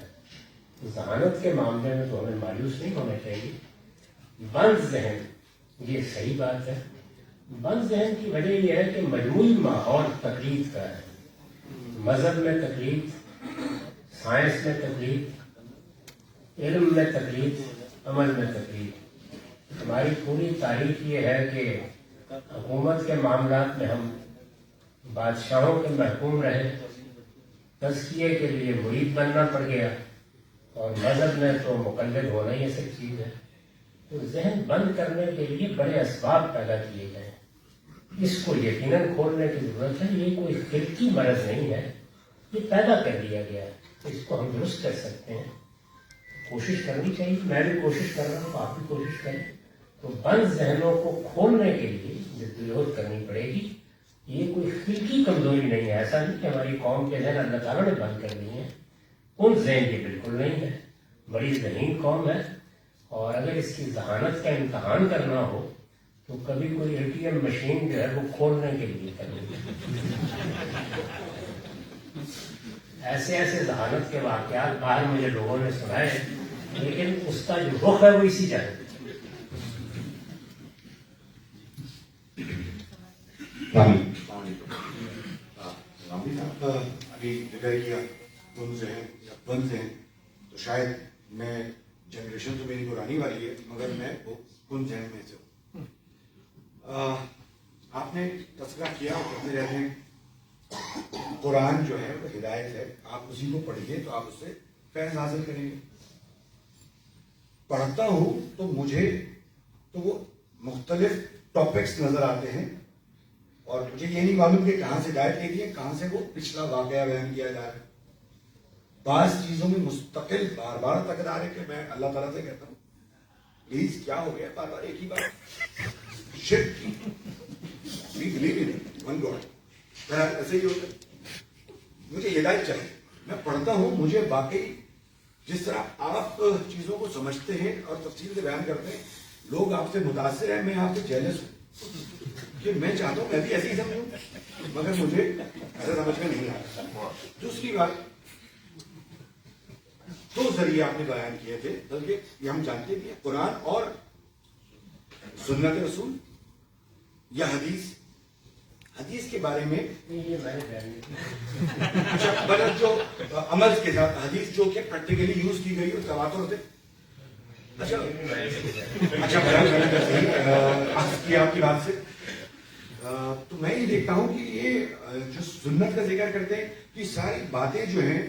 ذہانت کے معاملے میں تو ہمیں مایوس نہیں ہونا چاہیے۔ بند ذہن یہ صحیح بات ہے۔ بند ذہن کی وجہ یہ ہے کہ مجموعی ماحول تقلید کا ہے، مذہب میں تقلید، سائنس میں تقلید، علم میں تقلید، عمل میں تقلید۔ ہماری پوری تاریخ یہ ہے کہ حکومت کے معاملات میں ہم بادشاہوں کے محکوم رہے، تزکیے کے لیے مرید بننا پڑ گیا، اور مذہب میں تو مقلد ہونا ہی ایسی چیز ہے۔ تو ذہن بند کرنے کے لیے بڑے اسباب پیدا کیے گئے ہیں، اس کو یقیناً کھولنے کی ضرورت ہے۔ یہ کوئی خلقی مرض نہیں ہے، یہ پیدا کر دیا گیا ہے، اس کو ہم درست کر سکتے ہیں، کوشش کرنی چاہیے۔ میں بھی کوشش کر رہا ہوں، آپ بھی کوشش کریں۔ تو بند ذہنوں کو کھولنے کے لیے جدوجہد کرنی پڑے گی۔ یہ کوئی خلقی کمزوری نہیں ہے، ایسا نہیں کہ ہماری قوم کے ذہن اللہ تعالیٰ نے بند کر دی ہیں، ان ذہن یہ بالکل نہیں ہے، بڑی ذہین قوم ہے، اور اگر اس کی ذہانت کا امتحان کرنا ہو تو کبھی کوئی ATM مشین جو ہے وہ کھولنے کے لیے کریں گے۔ ایسے ایسے ذہانت کے واقعات باہر مجھے لوگوں نے سنائے، لیکن اس کا جو رخ ہے وہ اسی جگہ۔ ابھی ذکر کیا کن ذہن یا بند ذہن، تو شاید میں جنریشن تو میری پرانی والی ہے، مگر میں وہ کن ذہن میں سے ہوں۔ آپ نے تذکرہ کیا کرتے رہتے ہیں قرآن جو ہے وہ ہدایت ہے، آپ اسی کو پڑھیے تو آپ اس سے فیض حاصل کریں گے۔ پڑھتا ہوں تو مجھے تو وہ مختلف ٹاپکس نظر آتے ہیں، اور مجھے یہ نہیں معلوم کہ کہاں سے ہدایت لے ہے، کہاں سے وہ پچھلا واقعہ بیان کیا جا رہا ہے۔ بعض چیزوں میں مستقل بار بار تکرار ہے کہ میں اللہ تعالیٰ سے کہتا ہوں پلیز کیا ہو گیا، بار بار ایک ہی بات، شرک کی، we believe in one God۔ ایسے ہی ہوتا ہے، مجھے ہدایت چاہیے، میں پڑھتا ہوں मुझे वाकई जिस तरह आप चीजों को समझते हैं और तफसील से बयान करते हैं, लोग आपसे मुतासिर हैं, मैं आपसे जेलस हूं कि मैं चाहता हूं मैं भी ऐसे ही समझूं, मगर मुझे ऐसा समझ में नहीं आता। दूसरी बात, दो जरिए आपने बयान किए थे, बल्कि ये हम जानते भी हैं, कुरान और सुन्नत रसूल या हदीस। हदीस के बारे में ये मैंने बयान नहीं किया। अच्छा, मतलब जो अमल के साथ हदीस जो कि प्रैक्टिकली यूज की गई और तवातुर से, अच्छा की आपकी बात से तो मैं ये देखता हूं कि ये जो सुन्नत का जिक्र करते हैं कि सारी बातें जो हैं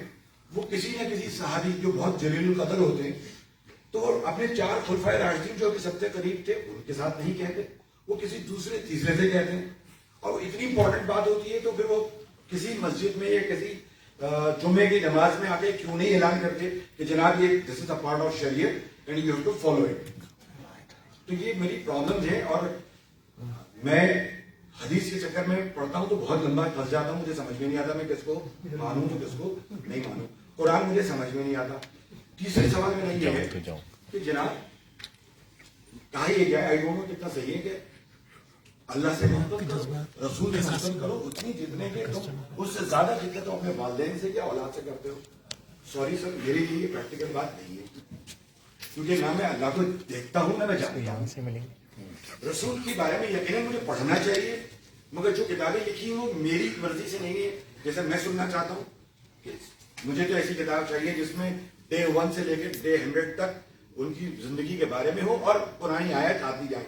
वो किसी न किसी सहाबी जो बहुत जलील कदर होते हैं, तो वो अपने 4 खुलफाए राशिदीन जो कि सबसे करीब थे उनके साथ नहीं कहते, वो किसी दूसरे तीसरे से कहते हैं। और इतनी इंपॉर्टेंट बात होती है तो फिर वो किसी मस्जिद में या किसी जुम्मे की नमाज में आके क्यों नहीं ऐलान करते कि जनाब ये this is a part of शरीयत and you have to follow it. तो ये मेरी प्रॉब्लम है और मैं हदीस के चक्कर में पढ़ता हूं तो बहुत लंबा फंस जाता हूं, मुझे समझ में नहीं आता मैं किसको मानूं तो किसको नहीं मानूं। कुरान मुझे समझ में नहीं आता। तीसरे सवाल मेरा ये है कि जनाब कहा ये गया, आई डोंट नो कितना सही है कि अल्लाह से मोहब्बत करो, रसूल से मोहब्बत करो उतनी जितने के तुम उससे ज्यादा जितने तुम अपने वालिदैन से या औलाद से करते हो। सॉरी सर, मेरे लिए प्रैक्टिकल बात नहीं है, क्योंकि ना मैं अल्लाह को देखता हूं ना मैं जानता हूं। रसूल के बारे में यकीनन मुझे पढ़ना चाहिए, मगर जो किताबें लिखी वो मेरी मर्जी से नहीं है। जैसे मैं सुनना चाहता हूँ कि मुझे तो ऐसी किताब चाहिए जिसमें डे 1 से लेकर डे 100 तक उनकी जिंदगी के बारे में हो और पुरानी आयत आती जाए।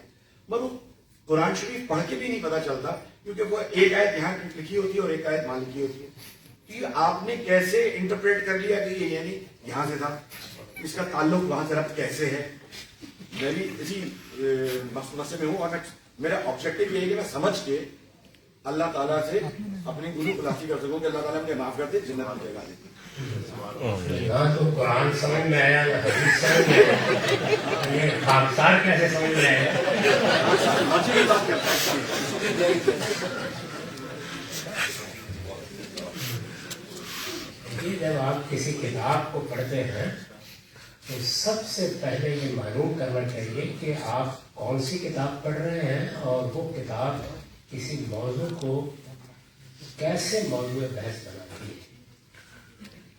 मगर कुरान शरीफ पढ़ के भी नहीं पता चलता, क्योंकि वो एक आयत यहाँ लिखी होती है और एक आयत वहां लिखी होती है। कि आपने कैसे इंटरप्रेट कर लिया कि ये यानी यहाँ से था, इसका ताल्लुक वहां से रब्त कैसे है। मैं भी इसी मसले में हूँ और मेरा ऑब्जेक्टिव ये है कि मैं समझ के अल्लाह ताला से अपनी गुरु खुलासी कर सकूं कि अल्लाह ताला मुझे माफ कर दे, जन्नत में जगह दे। ना तो कुरान समझ में आया ना हदीस समझ में आया, ये खाकसार कैसे समझ में आया? जब आप किसी किताब को पढ़ते हैं तो सबसे पहले ये मालूम करना चाहिए कि आप कौन सी किताब पढ़ रहे हैं और वो किताब किसी मौजू को कैसे मौजू बहस बनाती है।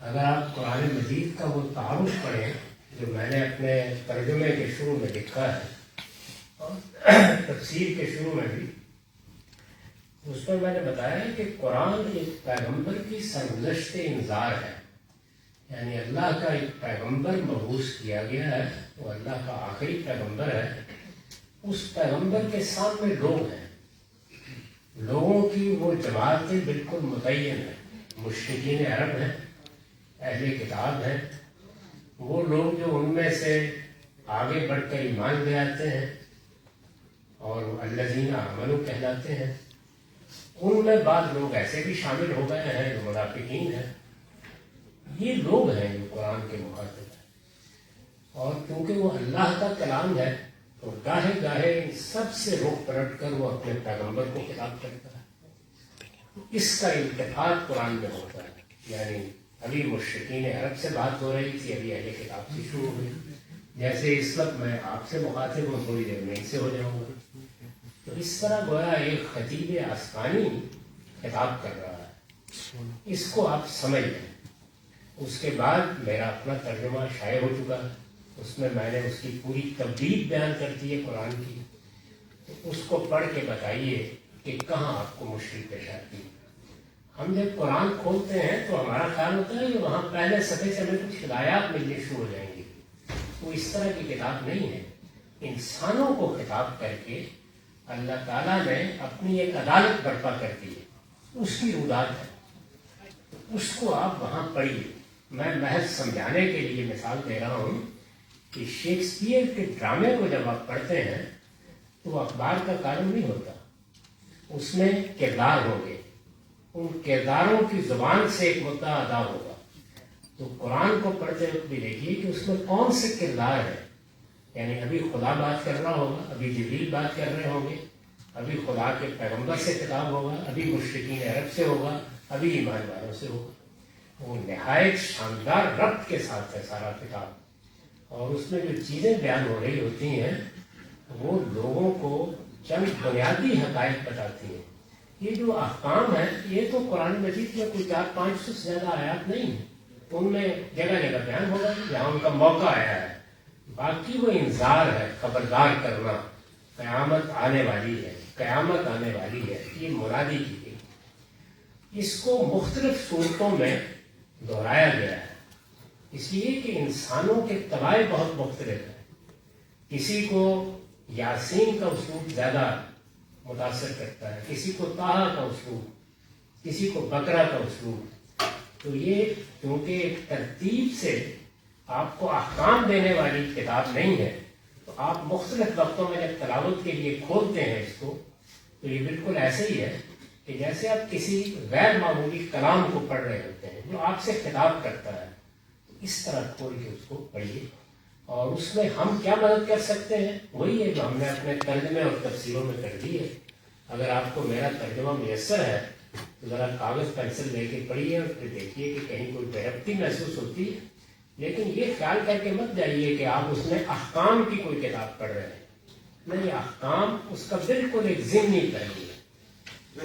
अगर आप कुरान मजीद का वो तारुफ पढ़ें जो मैंने अपने तर्जुमे के शुरू में लिखा है और तफसीर के शुरू में भी, उसमें मैंने बताया कि कुरान एक पैगंबर की सरगुज़श्त इंजार है, यानी अल्लाह का एक पैगंबर मबूस किया गया है, वो अल्लाह का आखिरी पैगंबर है। उस पैगंबर के सामने लोग हैं, लोगों की वो जमातें बिल्कुल मुतय्यन है, मुश्रिकीन अरब हैं, अहले किताब हैं, वो लोग जो उनमें से आगे बढ़कर ईमान ले आते हैं और अल्लज़ीना आमनू कहलाते हैं। उनमें बाद लोग ऐसे भी शामिल हो गए हैं जो मुनाफिकीन हैं। ये लोग हैं जो कुरान के मुखातिब हैं, और क्योंकि वो अल्लाह का कलाम है तो गाहे गाहे इन सबसे रुख पलट कर वो अपने पैगंबर को खिताब करता है। इसका इल्तिफात कुरान में होता है, यानी अभी मुश्रिकीन अरब से बात हो रही थी, अभी अहले किताब से शुरू हुई। जैसे इस वक्त मैं आपसे मुखातिब हूँ, थोड़ी देर में इनसे हो जाऊंगा। तो इस तरह गोया एक खतीब आसमानी खिताब कर रहा है, इसको आप समझ लें। उसके बाद मेरा अपना तर्जुमा शाये हो चुका है, उसमें मैंने उसकी पूरी तब्दील बयान कर दी है कुरान की। तो उसको पढ़ के बताइए कि कहाँ आपको मुश्किल पेश आती है। हम जब कुरान खोलते हैं तो हमारा ख्याल होता है कि वहाँ पहले सफ़े से हमें कुछ हिदायत मिलनी शुरू हो जाएंगी। वो इस तरह की किताब नहीं है। इंसानों को खिताब करके अल्लाह ताला ने अपनी एक अदालत बर्पा कर दी है, उसकी रुदात है, उसको आप वहाँ पढ़िए। मैं महज समझाने के लिए मिसाल दे रहा हूँ कि शेक्सपियर के ड्रामे को जब आप पढ़ते हैं तो अखबार का कानून नहीं होता, उसमें किरदार होंगे, उन किरदारों की जुबान से एक मुद्दा अदा होगा। तो कुरान को पढ़ते वक्त भी देखिए कि उसमें कौन से किरदार हैं, यानी अभी खुदा बात कर रहा होगा, अभी जिब्रील बात कर रहे होंगे, अभी खुदा के पैगंबर से खिताब होगा, अभी मुश्रिकीन अरब से होगा, अभी ईमान वालों से होगा। वो नहायत शानदार रब्त के साथ है सारा किताब, और उसमें जो चीज़ें बयान हो रही होती हैं वो लोगों को चंद बुनियादी हक़ाइक़ बताती हैं। ये जो अहकाम है ये तो कुरान मजीद में कोई 400-500 से ज़्यादा आयात नहीं है, उनमें जगह जगह बयान होगा जहाँ उनका मौका आया है। बाकी वो इंजार है, खबरदार करना, क़यामत आने वाली है, क़यामत आने वाली है, ये मुरादी की गई। इसको मुख्तलिफ सूरतों में दोहराया गया है, इसलिए कि इंसानों के तबाय बहुत मुख्तलिफ है। किसी को यासीन का उसलूब ज़्यादा मुतासर करता है, किसी को ताहा का उसलूब, किसी को बकरा का उसलूब। तो ये क्योंकि तरतीब से आपको अहकाम देने वाली किताब नहीं है, तो आप मुख्तलिफ वक्तों में जब तलावत के लिए खोलते हैं इसको, तो ये बिल्कुल ऐसे ही है कि जैसे आप किसी गैर मामूली कलाम को पढ़ रहे होते हैं जो आपसे खिताब करता है, तो इस तरह खोल के उसको पढ़िए। और उसमें हम क्या मदद कर सकते हैं वही है जो हमने अपने तर्जमे और तफसीरों में कर दी है। अगर आपको मेरा तर्जमा मुयस्सर है तो ज़रा कागज़ पेंसिल लेके पढ़िए और फिर देखिए कि कहीं कोई बेरब्ती महसूस होती है, लेकिन ये ख्याल करके मत जाइए कि आप उसमें अहकाम की कोई किताब पढ़ रहे हैं। नहीं, अहकाम उसका बिल्कुल एक ज़िम्नी पहलू है।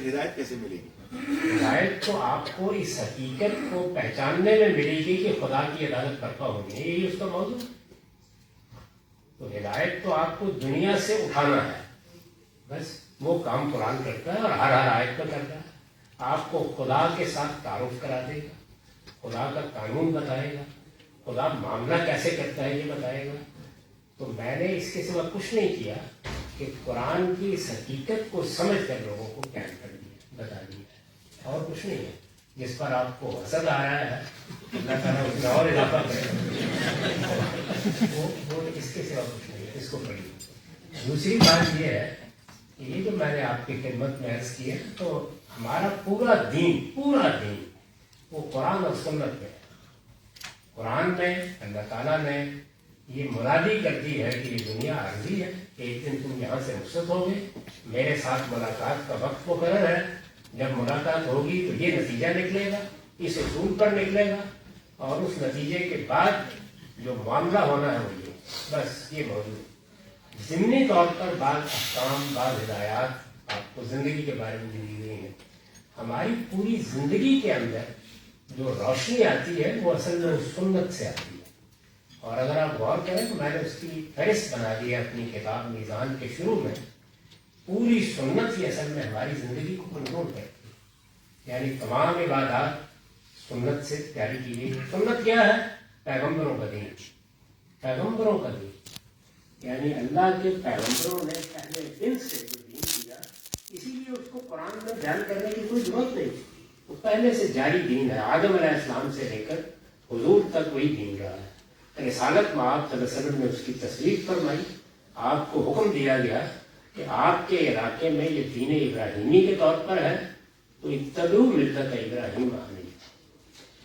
हिदायत कैसे मिलेगी? हिदायत तो आपको इस हकीकत को पहचानने में मिलेगी कि खुदा की अदालत बर्पा होगी, यही उसका मौजूद। तो हिदायत तो आपको दुनिया से उठाना है, बस वो काम कुरान करता है और हर आयत में करता है। आपको खुदा के साथ तारुफ करा देगा, खुदा का कानून बताएगा, खुदा मामला कैसे करता है ये बताएगा। तो मैंने इसके सिवा कुछ नहीं किया कि कुरान की इस हकीकत को समझ कर लोगों को बयान कर दिया, बता दिया, और कुछ नहीं है। जिस पर आपको हसद आ रहा है अल्लाह ताला उसमें और इजाफा करेगा, वो इसके सिवा कुछ नहीं है, इसको पढ़िए। दूसरी बात ये है कि ये जो मैंने आपकी खिदमत में अर्ज की है, तो हमारा पूरा दीन वो कुरान और सुन्नत में है। कुरान में अल्लाह ताला ने ये मुरादी कर दी है कि ये दुनिया आर्जी है, एक दिन तुम यहाँ से रुखसत होगे, मेरे साथ मुलाकात का वक्त मुकर्रर है, जब मुलाकात होगी तो ये नतीजा निकलेगा, इस उसूल पर निकलेगा, और उस नतीजे के बाद जो मामला होना है वो ये, बस ये मौजूद। ज़िम्नी तौर पर बाद अहकाम, बाद हिदायत आपको ज़िंदगी के बारे में दी गई है। हमारी पूरी ज़िंदगी के अंदर जो रोशनी आती है वो असल में उस सुन्नत से आती है। और अगर आप गौर करें तो मैंने उसकी फहरिस्त बना दी है अपनी किताब मीज़ान के शुरू में। पूरी सुन्नत ही असल में हमारी ज़िंदगी को कंट्रोल करती है, यानी तमाम इबादत सुन्नत से तैयारी की गई। सुन्नत क्या है? पैगम्बरों का दीन, पैगम्बरों का दीन, यानी अल्लाह के पैगम्बरों ने पहले दिन से जो दीन किया, इसीलिए उसको कुरान में बयान करने की कोई जरूरत नहीं। वो पहले से जारी दीन है, आदम अलैहिस्सलाम से लेकर हुजूर तक वही दीन रहा है। रिसालत में आप सल्लल्लाहु अलैहि वसल्लम ने उसकी तस्दीक फरमाई, आपको हुक्म दिया गया कि आपके इलाके में ये दीन इब्राहिमी के तौर पर है, तो इत्तबू मिल्लत इब्राहिम हनीफ,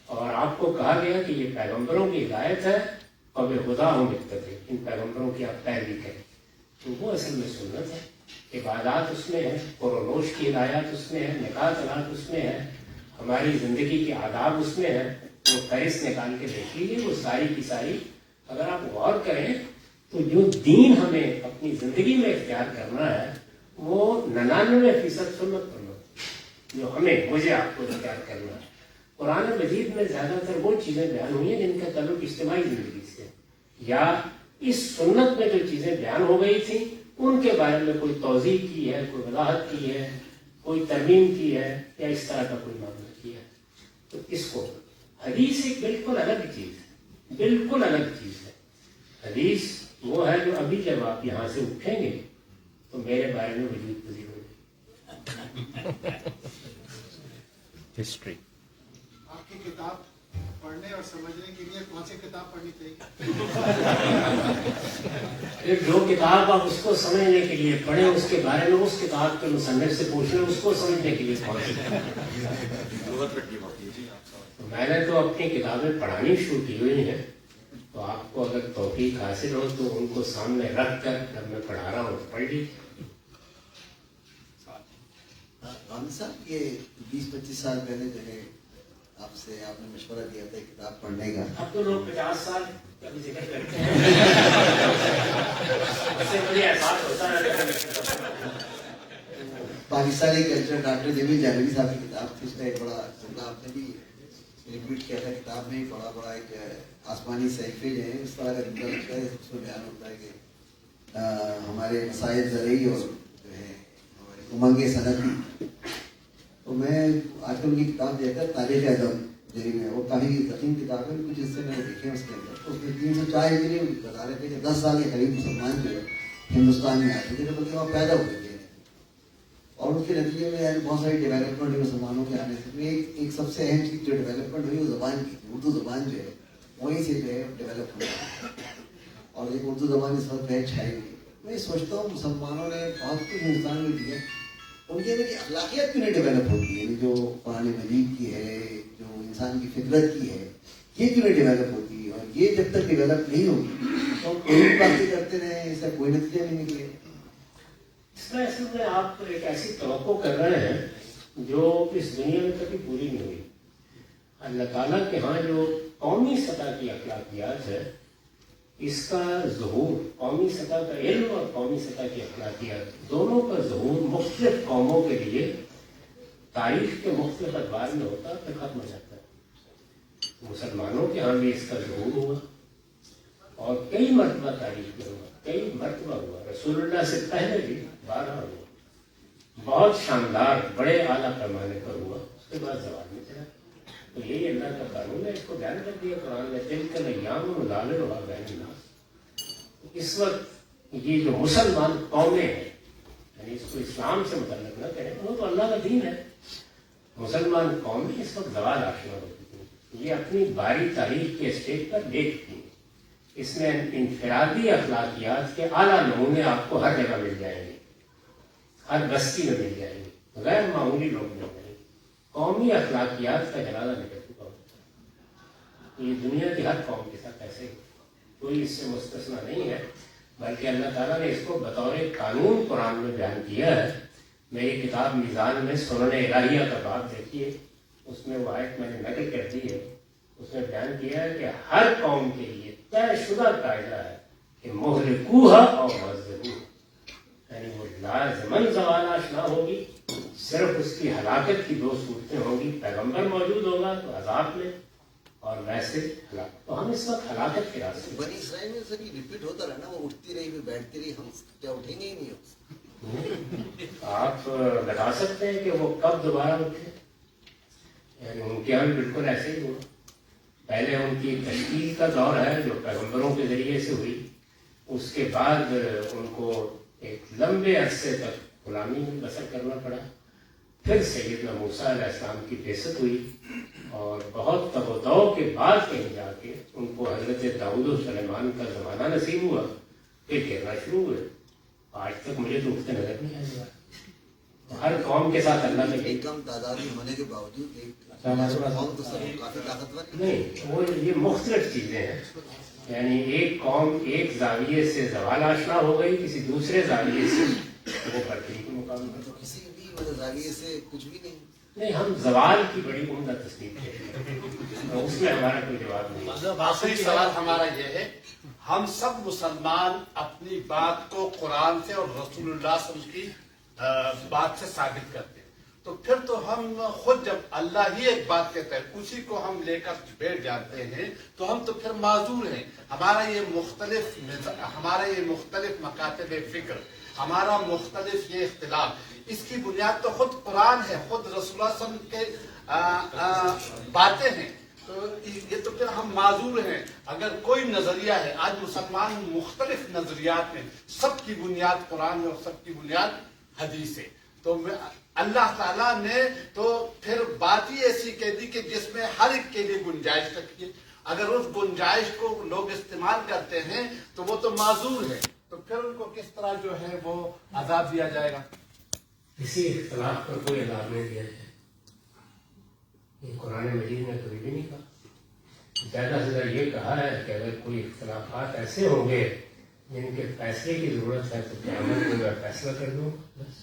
और आपको कहा गया कि ये पैगम्बरों की हिदायत है, और खुदा हो मित्तबी, इन पैगम्बरों की आप पैरवी करें। तो वो असल में सुन्नत है, इबादत उसमें है, कुरानोश की हिदायत उसमें है, निकाह तलाक उसमें है, हमारी ज़िंदगी के आदाब उसमें है। वो फहरिस्त निकाल के देख लीजिए, वो सारी की सारी अगर आप गौर करें तो जो दीन हमें अपनी ज़िंदगी में इख्तियार करना है वो 99% सुन्नत पर जो मुझे आपको इख्तियार करना है। कुरान मजीद में ज़्यादातर वो चीज़ें बयान हुई हैं जिनका ताल्लुक इज्तिमाई ज़िंदगी से, या इस सुन्नत में जो चीज़ें बयान हो गई थी उनके बारे में कोई तौज़ीह की है, कोई वजाहत की है, कोई तरमीम की है, या इस तरह का कोई मामला किया है। तो इसको हदीस एक बिल्कुल अलग चीज़ है, बिल्कुल अलग चीज़ है। हदीस वो है जो अभी जब आप यहाँ से उठेंगे तो मेरे बारे में वजूद पजीर होगी। हिस्ट्री आपकी किताब पढ़ने और समझने के लिए कौन सी किताब पढ़नी चाहिए? जो किताब आप उसको समझने के लिए पढ़े, उसके बारे में उस किताब के मुसन्निफ से पूछ लें, उसको समझने के लिए कौन सी किताब? मैंने तो अपनी किताबें पढ़ानी शुरू की हुई हैं, तो आपको अगर तौफीक हासिल हो तो उनको सामने रख कर जब मैं पढ़ा रहा हूँ तो पढ़ लीजिए। साहब ये 20-25 साल पहले जो है आपसे आपने मशवरा दिया था किताब पढ़ने का। अब तो लोग 50 साल का भी जिक्र करते हैं, उससे मुझे एहसास होता है। पाकिस्तानी कल्चर डॉक्टर जमील जावेदी साहब की किताब थी, उसका एक बड़ा जुमला आपने भी रिपीट किया था किताब में, बड़ा एक आसमानी सैफे जो है उस तरह का जुमला लगता है, उसमें बयान होता है कि हमारे मसाइल ज़रूरी और जो है हमारी उमंग सनती। तो मैं आजकल उनकी किताब देखकर तारीख़ अदब जरी में, वो काफ़ी यकीन किताब है, कुछ हिस्से मैंने देखे हैं उसके अंदर। तो उसमें 304 हिजरी बता रहे थे कि 10 साल के करीब मुसलमान जो है हिंदुस्तान में आए थे, बल्कि वहाँ पैदा हो गए और उसके नतीजे में यानी बहुत सारी डेवलपमेंट हुई मुसलमानों के आने से। एक सबसे अहम चीज़ जो डेवलपमेंट हुई वो ज़बान की थी। उर्दू ज़बान जो है वहीं से जो है डेवलप हुई और एक उर्दू ज़बान इस वक्त है छाई हुई। मैं सोचता हूँ मुसलमानों ने बहुत कुछ हिंदुस्तान में दिया, उनकी अगर अखलाकियात क्यों नहीं डेवलप होती है, जो कुरान मजीद की है, जो इंसान की फितरत की है, ये क्यों नहीं डेवलप होती है? और ये जब तक डेवलप नहीं होगी तो कोई बातें करते रहे, इसका कोई नतीजा नहीं निकले। इसमें असल में आप एक ऐसी तवक्को कर रहे हैं जो इस दुनिया में कभी पूरी नहीं हुई। अल्लाह ताला के यहाँ जो कौमी सतह की अखलाकियात है, इसका ज़हूर, कौमी सतह का इल्म और कौमी सतह की अखलाकियात दोनों का ज़हूर मुख्तलिफ कौमों के लिए तारीख के मुख्तलिफ अदवार में होता है, फिर खत्म हो जाता है। मुसलमानों के यहाँ भी इसका ज़हूर हुआ और कई मरतबा तारीख में हुआ, कई मरतबा हुआ, रसूलुल्लाह से पहले भी 12 हुआ, बहुत शानदार बड़े आला पैमाने पर हुआ, उसके बाद ज़वाल में चला। तो यही अल्लाह का कानून है, इसको ध्यान रख दिया कुरान में, तिल्कल अय्याम नुदाविलुहा बैनन नास। इस वक्त ये जो मुसलमान कौमें हैं, यानी इसको इस्लाम से मुतल्लक न करें, वो तो अल्लाह का दीन है। मुसलमान कौमें इस वक्त ज़वाल आशना होती थी, ये अपनी बारी तारीख के स्टेज पर देखती हैं। इसमें इनफरादी अखलाकियात के आला नमूने आपको हर जगह मिल जाएंगे, हर बस्ती में मिल जाएंगे, गैर मामूली लोग मिल जाएंगे। कौमी अखलाकियात का जनाजा निकल चुका होता है। ये दुनिया की हर कौम के साथ ऐसे कोई इससे मुस्तस्ना नहीं है, बल्कि अल्लाह ताला ने इसको बतौर कानून कुरान में बयान किया है। मेरी किताब मीज़ान में सुनन इलाहिया का बाब देखिए, उसमें वो आयत मैंने नकल कर दी है, उसमें बयान किया है कि हर कौम के लिए तयशुदा कायदा है कि मोहलिकूहा और मज़बूह, यानी वो लाज़िमन ज़वाल आशना होगी, सिर्फ उसकी हलाकत की 2 सूरतें होंगी, पैगंबर मौजूद होगा तो अजाब में, और वैसे हलाकत। तो हम इस वक्त हलाकत के रास्ते बनी इसराइल में सर ये रिपीट होता रहा ना, वो उठती रही, फिर बैठती रही, हम क्या उठेंगे ही नहीं। आप बता सकते हैं कि वो कब दोबारा उठे? यानी उनके यहाँ बिल्कुल ऐसे ही हुआ। पहले उनकी तश्कील का दौर है जो पैगंबरों के जरिए से हुई, उसके बाद उनको एक लंबे अरसे तक गुलामी में बसर करना पड़ा, फिर सैयदना मूसा अलैहिस्सलाम की बेइज्जत हुई और बहुत तबदौ के बाद कहीं जाके उनको हजरत दाऊद और सुलेमान का ज़माना नसीब हुआ, फिर गिरना शुरू हुए। आज तक मुझे तो उठते नजर नहीं आएगा। तो हर कौम के साथ अल्लाह ने एक कम तादाद होने के बावजूद एक कौम तो सब काफी ताकतवर नहीं, वो ये मुख्तलिफ चीजें हैं। यानी एक कौम एक जाविये से ज़वाल आशना हो गई, किसी दूसरे जाविये से वो बढ़ती के मुकाबले तो किसी भी मतलब जाविये से कुछ भी नहीं। हम ज़वाल की बड़ी उम्दा तस्दीक है, तो उसमें हमारा कोई जवाब नहीं। मतलब आखिरी सवाल हमारा ये है, हम सब मुसलमान अपनी बात को कुरान से और रसूलुल्लाह सल्लल्लाहु अलैहि वसल्लम की बात से साबित करते हैं, तो फिर तो हम खुद जब अल्लाह ही एक बात कहता है उसी को हम लेकर बैठ जाते हैं, तो हम तो फिर माजूर हैं। हमारा ये मुख्तलिफ मकातब फिक्र, हमारा मुख्तलिफ ये इख्तिलाफ, इसकी बुनियाद तो खुद कुरान है, खुद रसूलुल्लाह सल्लल्लाहु अलैहि वसल्लम के बातें हैं। तो ये तो फिर हम माजूर हैं। अगर कोई नजरिया है, आज मुसलमान मुख्तलिफ नजरियात में, सबकी बुनियाद कुरान है और सबकी बुनियाद हदीस है, तो अल्लाह ताला ने तो फिर बात ही ऐसी कह दी कि जिसमें हर एक के लिए गुंजाइश रखी है। अगर उस गुंजाइश को लोग इस्तेमाल करते हैं तो वो तो माजूर है, तो फिर उनको किस तरह जो है वो अजाब दिया जाएगा? किसी इख्तिलाफ पर कोई अजाब नहीं दिया जाए, ये कुरान मजीद ने कभी भी नहीं कहा। ज्यादा से ज्यादा ये कहा है कि अगर कोई इख्तिलाफात ऐसे होंगे जिनके फैसले की जरूरत है तो क़यामत में मैं फैसला कर दूँ। बस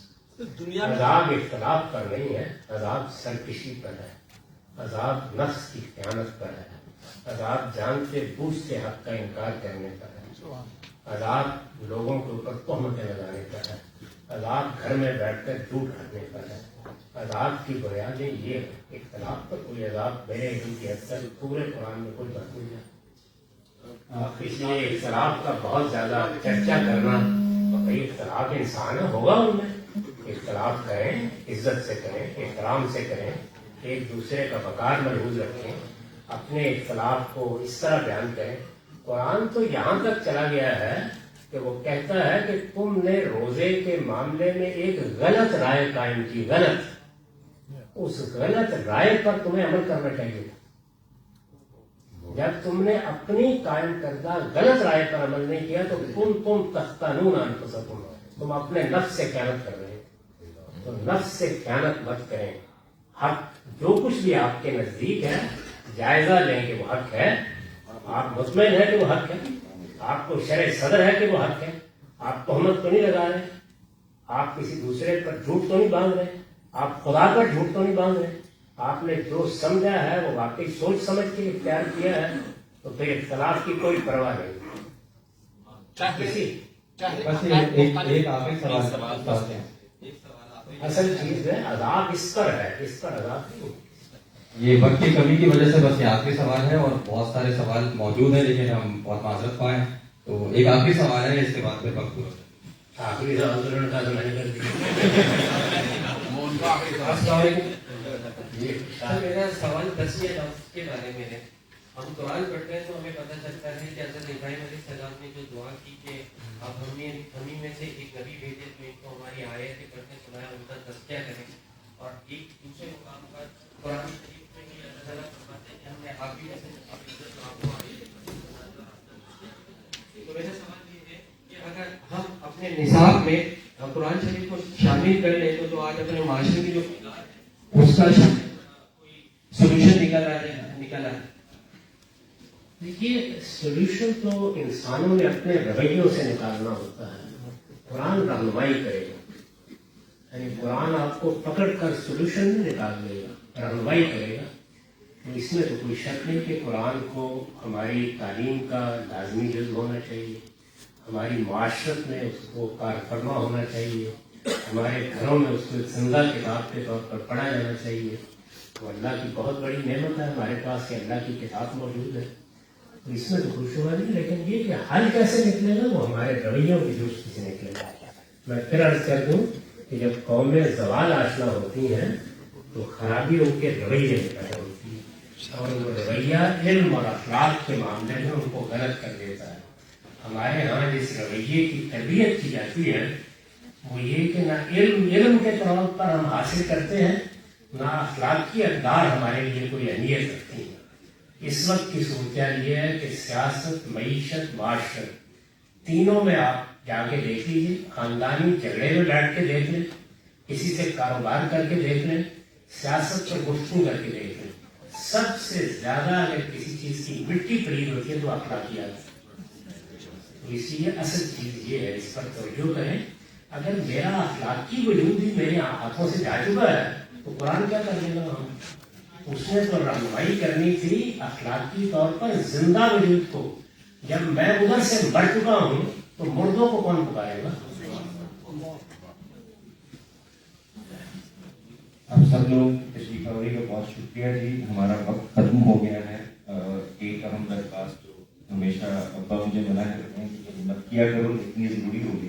दुनिया में अजाब इख्तिलाफ पर नहीं है, अजाब सरकशी पर है। अजाब नफ्स की खयानत पर है, अजाब जानते बूझ से हक का इनकार करने पर है, अजाब लोगों के ऊपर तोहमतें लगाने पर है, अजाब घर में बैठकर झूठ करने पर है। अजाब की बुनियादें ये है। इख्तिलाफ पर कोई अजाब मेरे इल्म की हद तक पूरे कुरान में कोई बात नहीं है। इसलिए इख्तिलाफ का बहुत ज्यादा चर्चा करना, तो इख्तिलाफ इंसान होगा उनमें, इख्तिलाफ करें, इज्जत से करें, एहतराम से करें, एक दूसरे का वकार महफूज रखें, अपने इख्तिलाफ को इस तरह बयान करें। कुरान तो यहाँ तक चला गया है कि वो कहता है कि तुमने रोजे के मामले में एक गलत राय कायम की, गलत, उस गलत राय पर तुम्हें अमल करना चाहिए। जब तुमने अपनी कायम करदा गलत राय पर अमल नहीं किया तो तुम तख्तानून अनफुसकुम, तुम अपने नफ्स से ख्यानत कर रहे हो। तो नफ्स से ख्यानत मत करें। हक जो कुछ भी आपके नजदीक है जायजा लें कि वो हक है, आप मुतमईन है कि वो हक है, आपको शरअ सदर है कि वो हक है, आप तोहमत तो नहीं लगा रहे, आप किसी दूसरे पर झूठ तो नहीं बांध रहे, आप खुदा पर झूठ तो नहीं बांध रहे, आपने जो समझा है वो वाकई सोच समझ के इख्तियार किया है, तो फिर इख्तिलाफ की कोई परवाह नहीं। एक आखिरी सवाल असल चीज है अजाब इस पर है, इस पर अजाब नहीं। ये वक्त की कमी की वजह से बस ये आखिरी सवाल है, और बहुत सारे सवाल मौजूद हैं लेकिन हम बहुत माजरत पाए, तो एक आखिरी सवाल है, इसके बाद फिर वक्त पूरा। आखिरी सवाल का तो मैंने कर दिया। मेरा सवाल तस्वीर के बारे में है। हम कुरान पढ़ते हैं तो हमें पता चलता है कि हज़रत इब्राहीम अलैहिस्सलाम ने जो दुआ की कि आप हमी में से एक नबी भेजे जो इनको हमारी आयतें पढ़ते सुनाए, उनका तज़किया करें। और एक दूसरे मुकाम पर कुरान शरीफ में भी अल्लाह ताला फरमाते हैं कि हमने आप ही में से आपको तो मेरा सवाल ये है कि अगर हम अपने निसाब में कुरान शरीफ को शामिल कर लें तो आज अपने माशरे की जो उसका सोल्यूशन निकल आए। देखिए, सोल्यूशन तो इंसानों ने अपने रवैयों से निकालना होता है। कुरान रहनुमाई करेगा, यानी कुरान आपको पकड़ कर सोल्यूशन नहीं निकाल देगा, रहनुमाई करेगा। तो इसमें तो कोई शक नहीं कि कुरान को हमारी तालीम का लाजमी जुज़ होना चाहिए, हमारी माशरत में उसको कारफरमा होना चाहिए, हमारे घरों में उसको एक जिंदा किताब के तौर पर पढ़ा जाना चाहिए। तो अल्लाह की बहुत बड़ी नेमत है हमारे पास कि अल्लाह की किताब मौजूद है, तो इसमें तो खुश हुआ नहीं। लेकिन ये कि हल कैसे निकलेगा वो हमारे रवैयों की दुरुस्ती से निकलेगा। मैं फिर अर्ज कर दूँ कि जब कौमें ज़वाल आशना होती हैं तो खराबी उनके रवैये में पैदा होती है, और वो रवैया इल्म और अखलाक के मामले में उनको गलत कर देता है। हमारे यहाँ जिस रवैये की तरबियत की जाती है वो ये कि ना इल्म के तौर पर हम हासिल करते हैं, ना अखलाकी अक़दार हमारे लिए कोई अहमियत रखती है। इस वक्त की सूरत ये है कि सियासत, मईशत, माशरत तीनों में आप जाके देख लीजिए, खानदानी झगड़े में बैठ के देख लें, किसी से कारोबार करके देख लें, सियासत पर गुफ्तगू करके देख लें, सबसे ज्यादा अगर किसी चीज की मिट्टी पड़ी होती है तो अखलाकियात। तो इसलिए असल चीज ये है, इस पर तवज्जो करें। अगर मेरा अखलाकी वजूद ही मेरे हाथों से जा चुका है तो कुरान क्या कर देगा? उसने तो रहनुमाई करनी थी अखलाकी तौर पर जिंदा वजूद को। जब मैं उधर से मर चुका हूं तो मुर्दों को कौन पुकारेगा? आप सब लोग तशरीफ आवरी का बहुत शुक्रिया जी। हमारा वक्त खत्म हो गया है। एक अहम दरख्वास्त जो हमेशा अब्बा मुझे मना करते हैं कि मत किया करो, लेकिन ये जरूरी हो गई।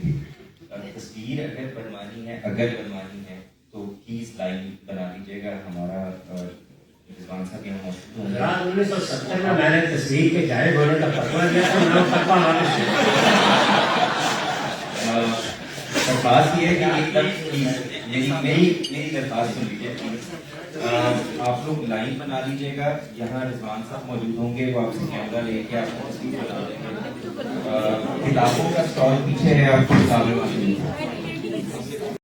तस्वीर अगर बनवानी है तो प्लीज लाइन बना लीजिएगा। हमारा रिजवान साहब यहाँ मौजूद हैं। 1970 में मैंने तस्वीर के जाहिर होने का फतवा दिया था। दरख्वास्त ये है कि मेरी दरख्वास्त सुन लीजिए। आप लोग लाइन बना लीजिएगा। यहाँ रिजवान साहब मौजूद होंगे, वो आपसे कैमरा लेके आपको तस्वीर बना देंगे। किताबों का स्टॉल पीछे है, आपको किताबें